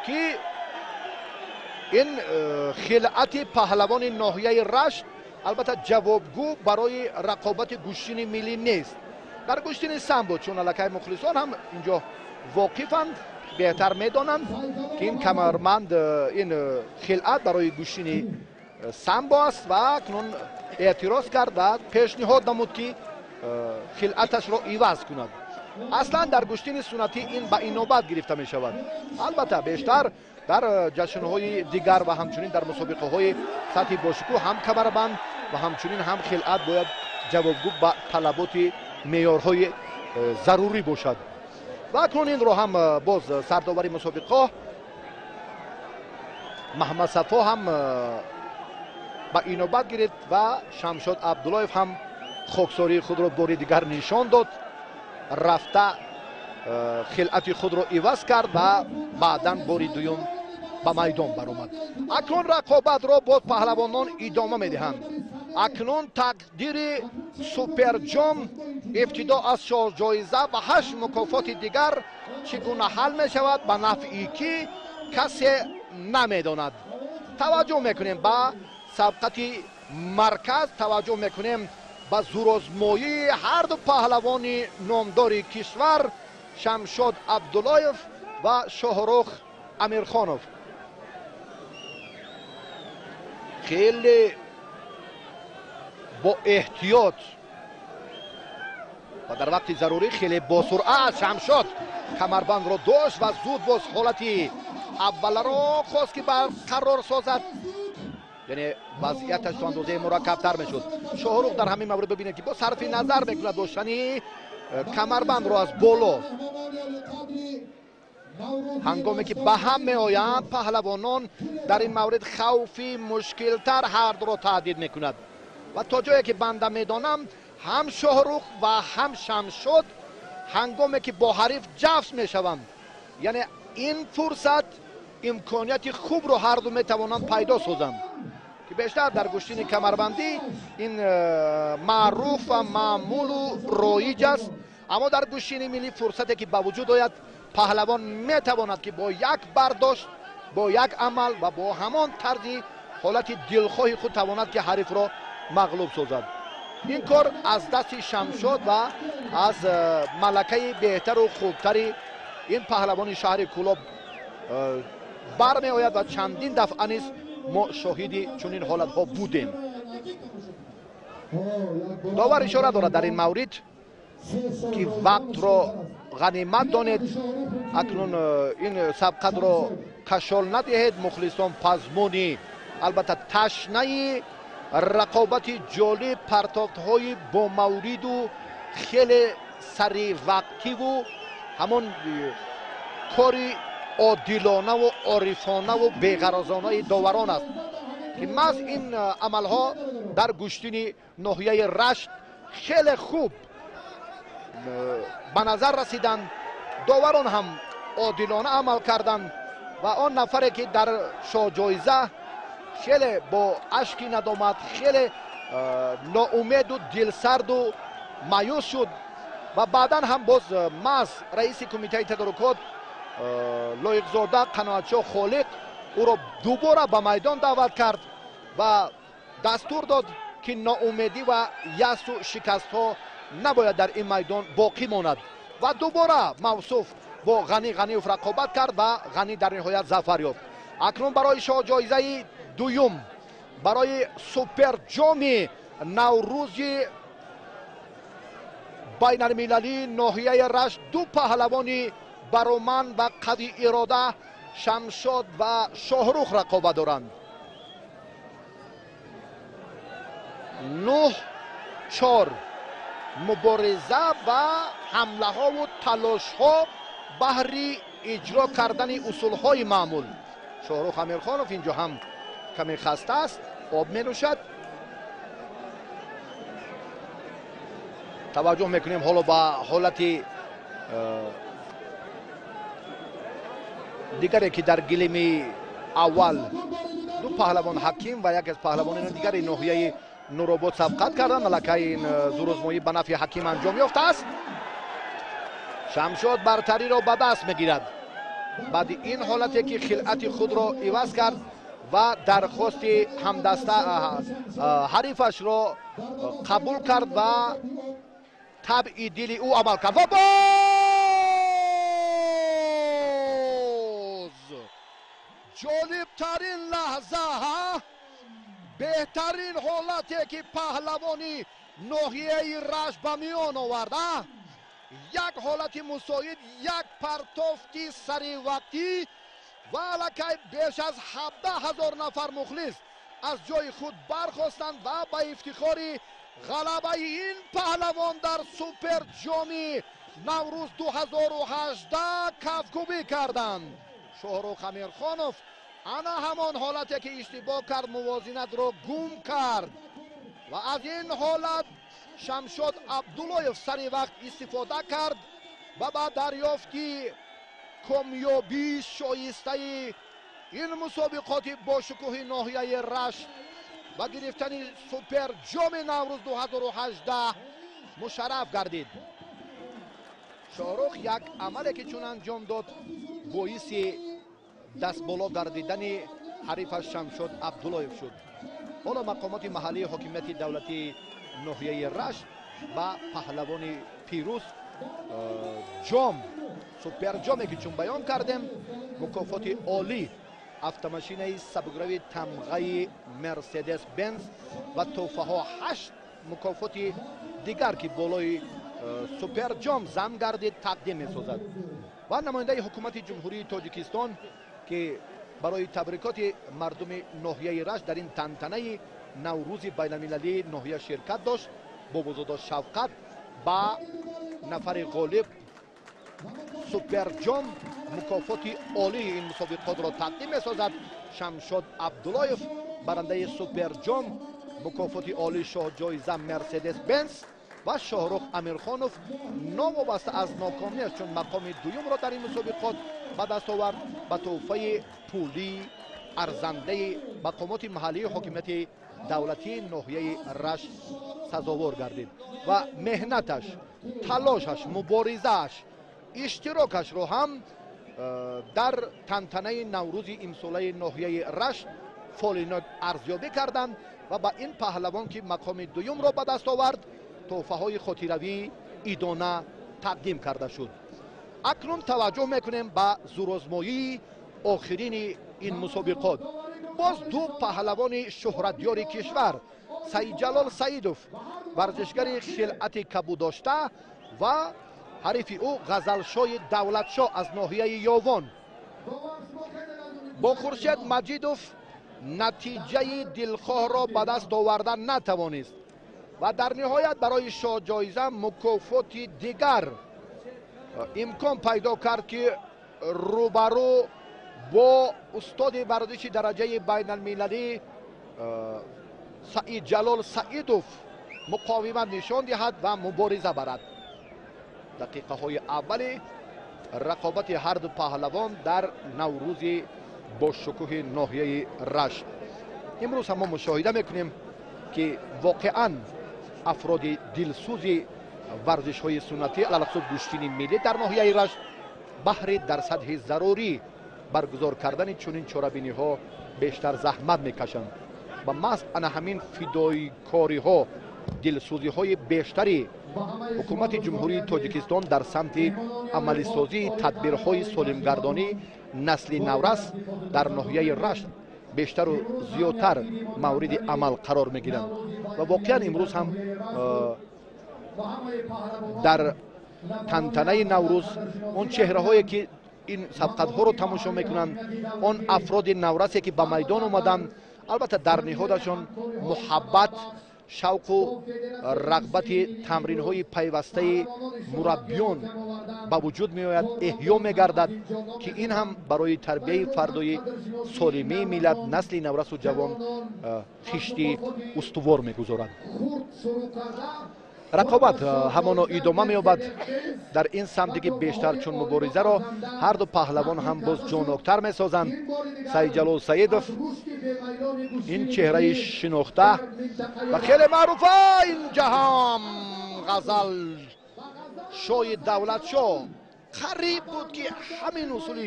که این خلعت پهلوان ناحیه رشت البته جوابگو برای رقابت گوشتین ملی نیست. در گوشتین سامبو چون علاقه مخلصان هم اینجا واقفند، بهتر میدانند که این کمربند این خلعت برای گوشتین سامبو است و اکنون اعتراض کرد و پیشنهاد نمود که خلعتش را عوض کند. اصلا در گوشتین سنتی این به این نوبت گرفته می شود. البته بیشتر در جشن‌های دیگر و همچنین در مسابقه‌های سطح باشکوه هم کمربند و همچنین هم خلعت باید جوابگو به طلبات معیارهای ضروری باشد. و اکنون این رو هم باز سرداوری مسابقه محمد صفا هم به این نوبت گرفت و شمشاد عبداللهیف هم خاکساری خود را بار دیگر نشان داد، رفته خلعت خود را عوض کرد و بعداً بار دوم به میدان برآمد. اکنون رقابت را با پهلوانان ادامه میدهند. اکنون تقدیر سوپر جام ابتدا از 4 جایزه و 8 مکافات دیگر چگونه حل می شود به نفع کی کسی نمیداند. توجه میکنیم به سبقت مرکز، توجه میکنیم به زورآزمایی هر دو پهلوان نامدار کشور شمشاد عبداللهیف و شاهرخ امیرخانوف. خیلی با احتیاط و در وقت ضروری خیلی با سرعت شمشاد کمربند را داشت و زود باز حالتی اول را خواست که برقرار سازد، یعنی وضعیتش تو اندازه مرکب‌تر میشد. شاهرخ در همین مورد ببینید که با صرف نظر میکند داشتنی کمربند را از بالا هنگامی که به هم می آیند پهلوانان در این مورد خوفی مشکلتر هر دو را تهدید میکند و تا جایی که بنده میدانم هم شاهرخ و هم شمشاد هنگامی که با حریف جفت میشوند، یعنی این فرصت امکانیت خوب رو هر دو میتوانند پیدا سازند که بیشتر در گوشتین کمربندی این معروف و معمول و رایج است، اما در گوشتین ملی فرصتی که به وجود آید پهلوان میتواند که با یک برداشت، با یک عمل و با همان طرزی حالت دلخواه خود تواند که حریف را مغلوب سازد. این کار از دست شمشاد و از ملکه بهتر و خوبتری این پهلوان شهر کولاب برمی آید و چندین دفعه نیز ما شاهد چنین حالت ها بودیم. داور اشاره دارد در این مورد که وقت را غنیمت دانید، اکنون این سبقت را کشال ندهید. مخلصان پزمونی البته تشنه رقابت جالب، پرتافت های با مورد و خیلی سری وقتی و همون کاری عادلانه و عارفانه و بی‌غرضانه داوران است که محض این عملها در گوشتین ناحیه رشت خیلی خوب به نظر رسیدند. داوران هم عادلانه عمل کردند و آن نفری که در شاجایزه خیلی با اشکی ندامت، خیلی ناامید و دلسرد و مایوس شد و بعدا هم باز محض رئیس کمیته تدارکات لایق‌زاده قناعتشاه خالق او را دوباره به میدان دعوت کرد و دستور داد که ناامیدی و یأس و شکست ها نباید در این میدان باقی ماند و دوباره موصوف با غنی غنیوف رقابت کرد و غنی در نهایت ظفر یافت. اکنون برای شاه جایزه دوم برای سوپر جام نوروز بین المللی ناحیه رشت دو پهلوان برومند و قوی اراده شمشاد و شاهرخ رقابت دارند. 9-4 مبارزه و حمله ها و تلاش ها بهر اجرا کردن اصول های معمول. شاهرخ امیرخانوف اینجا هم کمی خسته است، آب می نوشد. توجه میکنیم حالا با حالت دیگری که در گلیم اول دو پهلوان حکیم و یک از پهلوانان دیگر ناحیه نورآباد سبقت کردند. ملکه این زورآزمایی به نفع حکیم انجام یافته است. شمشاد برتری را به دست میگیرد بعد این حالتی که خلعت خود را عوض کرد و درخواست همدسته حریفش را قبول کرد و طبع دل او عمل کرد و باز جالبترین لحظه ها، بهترین حالتی که پهلوانی ناحیه رشت به میان آورده، یک حالت مساعد، یک پرتافت سری وقتی و علاکه بیش از 17,000 نفر مخلص از جای خود برخواستند و به افتخار غلبه این پهلوان در سوپر جام نوروز 2018 کفکوبی کردند. شاهرخ امیرخانوف انا همان حالتی که اشتباه کرد موازنت را گم کرد و از این حالت شمشاد عبداللهیف سری وقت استفاده کرد و با دریافتی کامیابی شایسته این مسابقات با شکوه ناحیه رشت و گرفتن سوپر جام نوروز 2018 مشرف گردید. شاهرخ یک عملی که چون انجام داد باعث دست بالا گردیدن حریفش شمشاد عبداللهیف شد. حالا مقامات محلی حاکمیت دولتی ناحیه رشت و پهلوان پیروز جام سوپر جامی که چون بیان کردیم مکافات عالی автомашинаи сабукравии тамғаи мерседес бенз ва тӯҳфаҳо 8 мукофоти дигар ки болои суперҷом зам гардид тақдим месозад ва намояндаи ҳукумати ҷумҳурии тоҷикистон ки барои табрикоти мардуми ноҳияи рашт дар ин тантанаи наврӯзи байналмилалии ноҳия ширкат дошт. бобозода шавқат ба нафари ғолиб суперҷом мукофоти олии ин мусобиқотро тақдим месозад. шамшод абдуллоев барандаи суперҷом мукофоти олии шоҳҷоиза мерседес бенз ва шоҳрух амирхонов новобаста аз нокомиаш чун мақоми дуюмро дар ин мусобиқот ба даст овард ба тӯҳфаи пулии арзандаи мақомоти маҳаллии ҳокимияти давлатии ноҳияи рашт сазовор гардид ва меҳнаташ, талошаш, муборизааш, иштирокашро ҳам дар тантанаи наврӯзи имсолаи ноҳияи рашт фолинок арзёбӣ карданд ва ба ин паҳлавон ки мақоми дуюмро ба даст овард тӯҳфаҳои хотиравии идона тақдим карда шуд. акнун таваҷҷӯҳ мекунем ба зурозмоии охирини ин мусобиқот. боз ду паҳлавони шӯҳратдиёри кишвар саидҷалол саидов варзишгари хилъати кабуддошта ва ҳарифи ӯ ғазалшои давлатшоҳ аз ноҳияи ёвон бо хуршед маҷидов натиҷаи дилхоҳро ба даст оварда натавонист ва дар ниҳоят барои шоҳҷоиза мукофоти дигар имкон пайдо кард ки рӯбарӯ бо устоди варзиши дараҷаи байналмилалӣ саидҷалол саидов муқовимат нишон диҳад ва мубориза барад. дақиқаҳои аввали рақобати ҳарду паҳлавон дар наврӯзи бошукӯҳи ноҳияи рашт. имрӯз ҳам мо мушоҳида мекунем ки воқеан афроди дилсӯзи варзишҳои суннатӣ алалхусус гӯштини миллӣ дар ноҳияи рашт баҳри дар сатҳи зарурӣ баргузор кардани чунин чорабиниҳо бештар заҳмат мекашанд. ба маҳз ана ҳамин фидоикориҳо, дилсӯзиҳои бештари ҳукумати ҷумҳурии тоҷикистон дар самти амалисозии тадбирҳои солимгардонӣ насли наврас дар ноҳияи рашт бештару зиёдтар мавриди амал қарор мегиранд ва воқеан имрӯз ҳам дар тантанаи наврӯз он чеҳраҳое ки ин сабқатҳоро тамошо мекунанд, он афроди наврасе ки ба майдон омаданд, албатта дар ниҳодашон муҳаббат, шавқу рағбати тамринҳои пайвастаи мураббиён ба вуҷуд меояд, эҳё мегардад ки ин ҳам барои тарбияи фардои солимии миллат, насли наврасу ҷавон хишти устувор мегузорад. рақобат ҳамоно идома меёбад дар ин самте ки бештар чун муборизаро ҳарду паҳлавон ҳам боз ҷоноктар месозанд. саидҷалол саидов ин чеҳраи шинохта ва хеле маъруфа ин ҷаҳон ғазал шои давлатшоҳ қариб буд ки ҳамин усули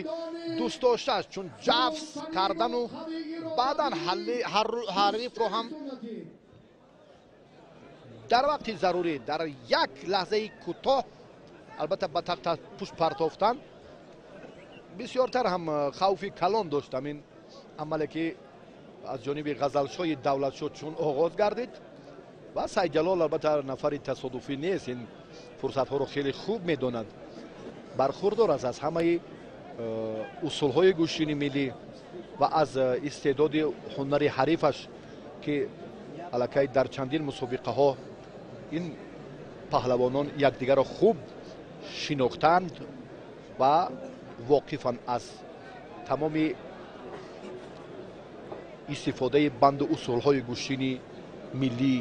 дӯстдоштааш чун ҷафз кардану баъдан ҳарифро ҳам дар вақти зарурӣ дар як лаҳзаи кӯтоҳ албатта ба тахта пушт партофтан бисёртар ҳам хавфи калон дошт ҳамин амале ки аз ҷониби ғазалшоҳи давлатшоҳ чун оғоз гардид ва Сайҷалол албатта нафари тасодуфӣ нест, ин фурсатҳоро хеле хуб медонад, бархурдор аст аз ҳамаи усулҳои гӯштини миллӣ ва аз истеъдоди ҳунари ҳарифаш ки аллакай дар чандин мусобиқаҳо ин паҳлавонон якдигарро хуб шинохтанд ва воқифанд аз тамоми истифодаи банду усулҳои гӯштини миллӣ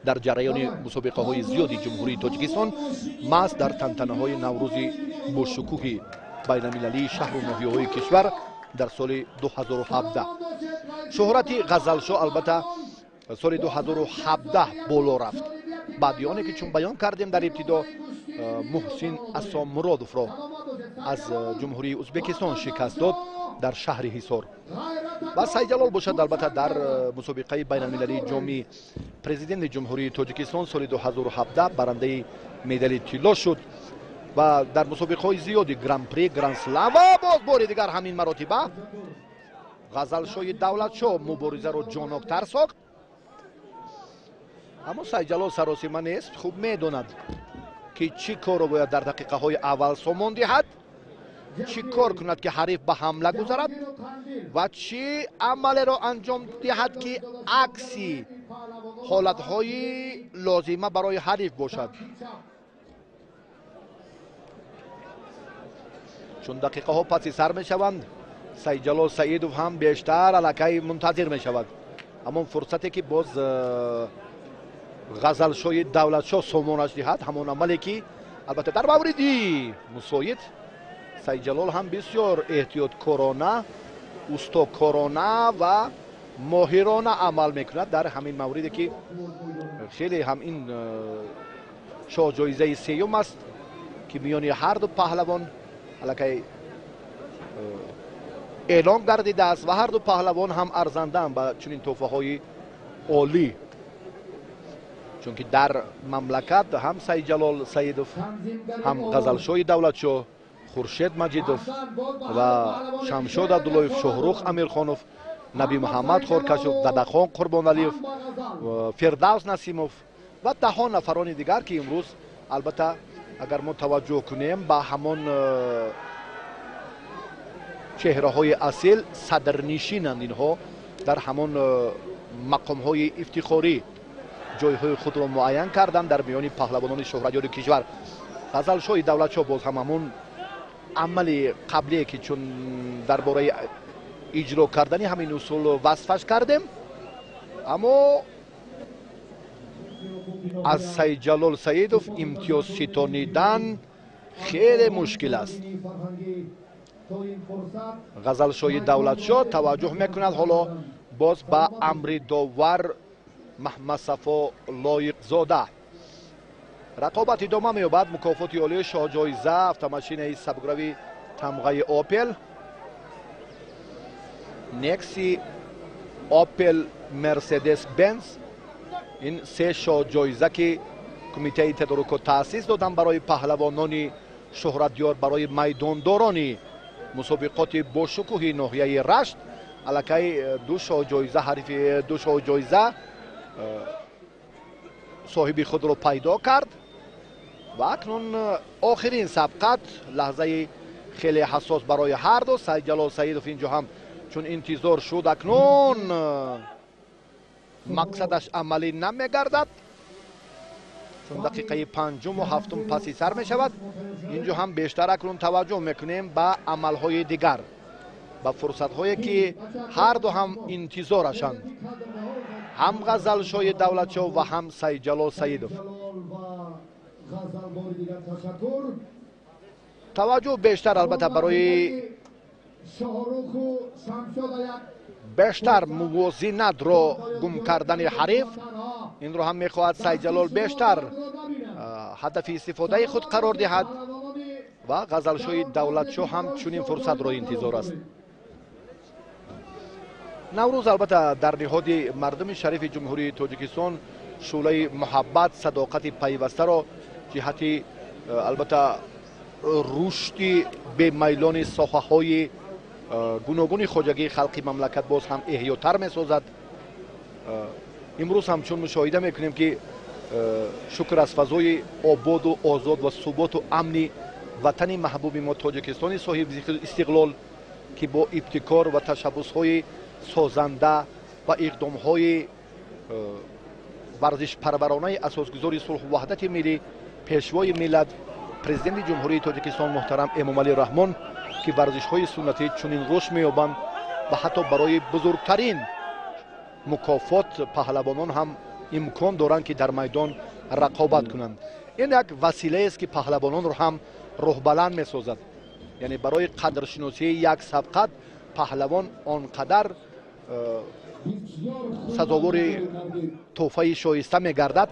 дар ҷараёни мусобиқаҳои зиёди ҷумҳурии Тоҷикистон, маҳз дар тантанаҳои Наврӯзи бошукӯҳи байналмилалии шаҳру ноҳияҳои кишвар дар соли 2017. шӯҳрати ғазалшоҳ албатта соли 2017 боло рафт баъди оне ки чун баён кардем дар ибтидо Муҳсин Асоммуродовро аз ҷумҳурии Узбекистон шикаст дод дар шаҳри Ҳисор. ва Сайҷалол бошад албатта дар мусобиқаи байналмилалии ҷоми президенти ҷумҳурии Тоҷикистон соли 2017 барандаи медали тилло шуд ва дар мусобиқаҳои зиёди гран-при, гранд-слам ва боз бори дигар ҳамин маротиба ғазалшоҳи Давлатшоҳ муборизаро ҷоноктар сохт. аммо Сайҷалол саросима нест, хуб медонад ки чӣ корро бояд дар дақиқаҳои аввал сомон диҳад, чӣ кор кунад ки ҳариф ба ҳамла гузарад ва чӣ амалеро анҷом диҳад ки акси ҳолатҳои лозима барои ҳариф бошад. чун дақиқаҳо паси сар мешаванд, Сайҷалол Саидов ҳам бештар аллакай мунтазир мешавад. ҳамон фурсате ки боз ғазалшоҳи Давлатшоҳ сомонаш диҳад, ҳамон амале ки албатта дар мавриди мусоид Сайҷалол ҳам бисёр эҳтиёткорона, устокорона ва моҳирона амал мекунад дар ҳамин мавриде ки хеле ҳам ин шоҳҷоизаи сеюм аст ки миёни ҳарду паҳлавон аллакай эълон гардидааст ва ҳарду паҳлавон ҳам арзандаанд ба чунин тӯҳфаҳои олӣ. чунки дар мамлакат ҳам Сайҷалол Саидов, ҳам ғазалшоҳи Давлатшоҳ, Хуршед Маҷидов ва Шамшод Абдуллоев, Шоҳрух Амирхонов, Наби Муҳаммад Хоркашов, Дадахон Қурбоналиев, Фирдавс Насимов ва даҳо нафарони дигар ки имрӯз албатта агар мо таваҷҷӯҳ кунем ба ҳамон чеҳраҳои асил садрнишинанд инҳо дар ҳамон мақомҳои ифтихорӣ ҷойҳои худро муайян карданд дар миёни паҳлавонони шӯҳратёри кишвар. ғазалшоҳи Давлатшоҳ боз ҳам ҳамон амали қаблие ки чун дар бораи иҷро кардани ҳамин усул васфаш кардем, аммо аз Сайҷалол Саидов имтиёз ситонидан хеле мушкил аст. ғазалшоҳи Давлатшоҳ таваҷҷӯҳ мекунад ҳоло боз ба амридовар Маҳмадсафо Лоиқзода. рақобат идома меёбад. мукофоти олии шоҳҷоиза автомашинаи сабукрави тамғаи Opel, Nexi, Opel, Mercedes Benz. ин се шоҳҷоиза ки кумитаи тадорукот таъсис доданд барои паҳлавонони шӯҳратёр, барои майдондорони мусобиқоти бошукӯҳи ноҳияи Рашт. аллакай ду шоҳҷоиза ҳарифи ду шоҳҷоиза соҳиби худро пайдо кард ва акнун охирин сабқат, лаҳзаи хеле ҳассос барои ҳарду. Сайҷалол Саидов инҷо ҳам чун интизор шуд, акнун мақсадаш амалӣ намегардад, чун дақиқаи панҷуму ҳафтум паси сар мешавад. инҷо ҳам бештар акнун таваҷҷӯҳ мекунем ба амалҳои дигар, ба фурсатҳое ки ҳарду ҳам интизорашанд, ҳам ғазалшоҳи Давлатшоҳ ва ҳам Сайҷалол Саидов. таваҷҷӯҳ бештар албатта барои бештар мувозинатро гум кардани ҳариф. инро ҳам мехоҳад Сайҷалол бештар ҳадафи истифодаи худ қарор диҳад و غزلشوی دولتشو هم چنین فرصت را انتظار است. نوروز البته در نهاد مردم شریف جمهوری تاجیکستان شعله محبت، صداقت پیوسته را جهت البته رشد به میلان ساحه‌های گوناگون خواجگی خلقی مملکت باز هم احیاتر می‌سازد. امروز هم چون مشاهده میکنیم که شکر از فضای آباد و آزاد و ثبات و امن وطن محبوب ما تاجیکستان صاحب استقلال که با ابتکار و تشبس‌های سازنده و اقدام‌های ورزش پرورانه اساسگذار صلح و وحدت ملی پیشوای ملت پرزیدنت جمهوری تاجیکستان محترم امامعلی رحمان که ورزش‌های سنتی چنین رشد می‌یابند و حتی برای بزرگترین مکافات پهلوانان هم امکان دارند که در میدان رقابت کنند. این یک وسیله است که پهلوانان را هم راه بلند می‌سازد. یعنی برای قدرشناسی یک سبقت پهلوان آنقدر سزاوار تحفه شایسته می‌گردد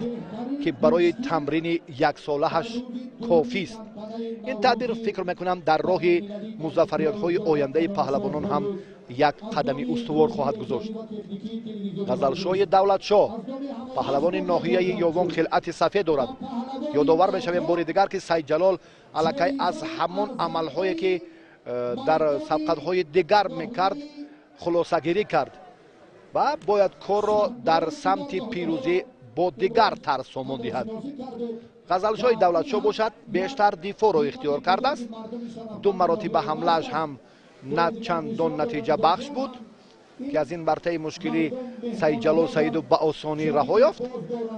که برای تمرین یک ساله‌اش کافی است. این تدبیر فکر می‌کنم در راه موفقیت‌های آینده پهلوانان هم یک قدم استوار خواهد گذاشت. غزلشوی دولتشاه پهلوان ناحیه یاوان خلعت سفید دارد. یادآور می‌شویم بار دیگر که سید جلال علیکی از همان عمل‌هایی که در سبقت‌های دیگر می‌کرد خلاصه‌گیری کرد و باید کار را در سمت پیروزی با دیگر طرز سامان دهد. غزلشوی دولتشاه باشد بیشتر دفاع را اختیار کرده است. 2 مراتب حمله‌اش هم نه چندان نتیجه بخش بود که از این ورطه مشکلی سید جلال سیدو به آسانی رها یافت.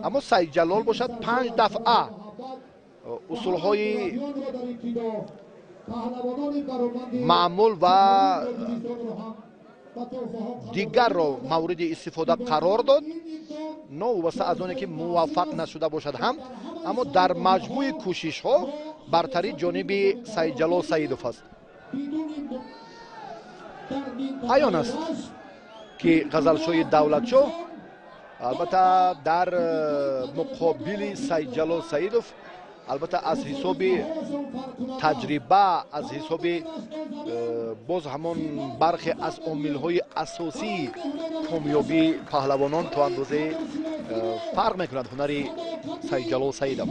اما سید جلال باشد 5 دفعه اصولهای معمول و دیگر را مورد استفاده قرار داد، نوابسته از آنکه موفق نشده باشد هم، اما در مجموع کوشش ها برتری جانب سید جلال سیدوف است. عیان است که غزلشوی دولتشاه البته در مقابل سید جلال سیدوف البته از حساب تجربه، از حساب باز همان برخی از عامل‌های اساسی کامیابی پهلوانان تا اندازه فرق می‌کند هنر سید جلال سیدوف.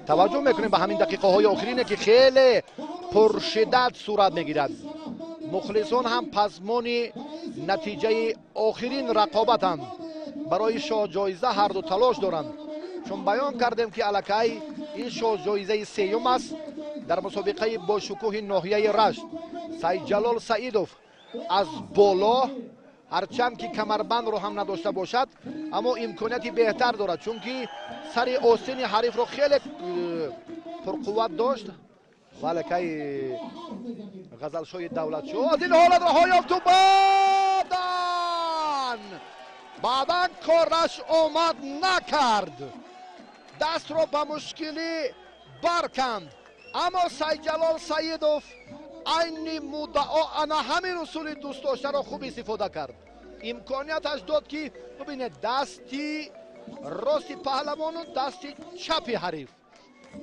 توجه می‌کنیم به همین دقیقه‌های آخرینه که خیلی پرشدت صورت می‌گیرد. مخلصان هم پسمان نتیجه آخرین رقابتند. برای شاه جایزه هر دو تلاش دارند. چون بیان کردیم که الکی این شاه جایزه سیوم است در مسابقه با شکوه ناحیه رشت. سید جلال سیدوف از بالا هرچند که کمربند رو هم نداشته باشد اما امکانیتی بهتر دارد، چون که سر آستین حریف رو خیلی پرقوت داشت. الکی غزلشوی دولتشاه از این حالت رها یافت و بعداً کارش آمد نکرد، دست رو به مشکلی برکند. اما سید جلال سیدوف عین مدعا انا همین اصول دوست داشته را خوب استفاده کرد. امکانیتش داد که ببینید دستی راستی پهلوان و دستی چپی حریف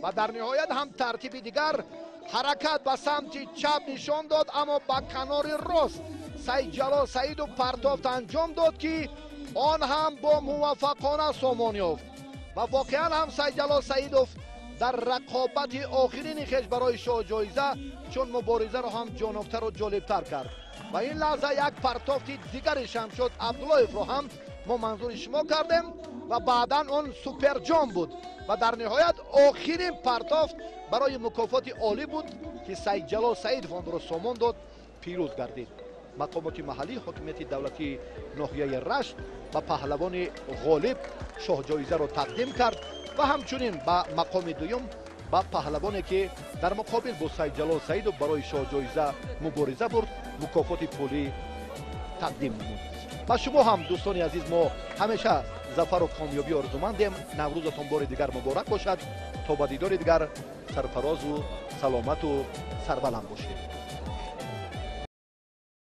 و در نهایت هم ترتیب دیگر حرکت به سمت چپ نشان داد، اما به کنار راست سید جلال سیدوف پرتافت انجام داد که آن هم با موفقانه سامان یافت و واقعا هم سید جلال سیدوف در رقابت آخرین خویش برای شاه جایزه چون مبارزه را هم جانبتر و جالبتر کرد و این لحظه یک پرتافت دیگر شمشاد عبداللهیف را هم ما منظور شما کردیم و بعدا اون سوپر جام بود و در نهایت آخرین پرتافت برای مکافات عالی بود که سید جلال سیدوف آن را سامان داد، پیروز گردید. مقامات محلی حاکمیت دولتی ناحیه رشت و پهلوان غالب شاه جایزه را تقدیم کرد و همچنین به مقام دوم با پهلوانی که در مقابل با سید جلال سیدوف برای شاه جایزه مبارزه برد مکافات پولی تقدیم نمود. و شما هم دوستان عزیز ما همیشه ظفر و کامیابی آرزومندیم. نوروزتون بار دیگر مبارک باشد. تا با دیدار دیگر سرفراز و سلامت و سربلند باشید.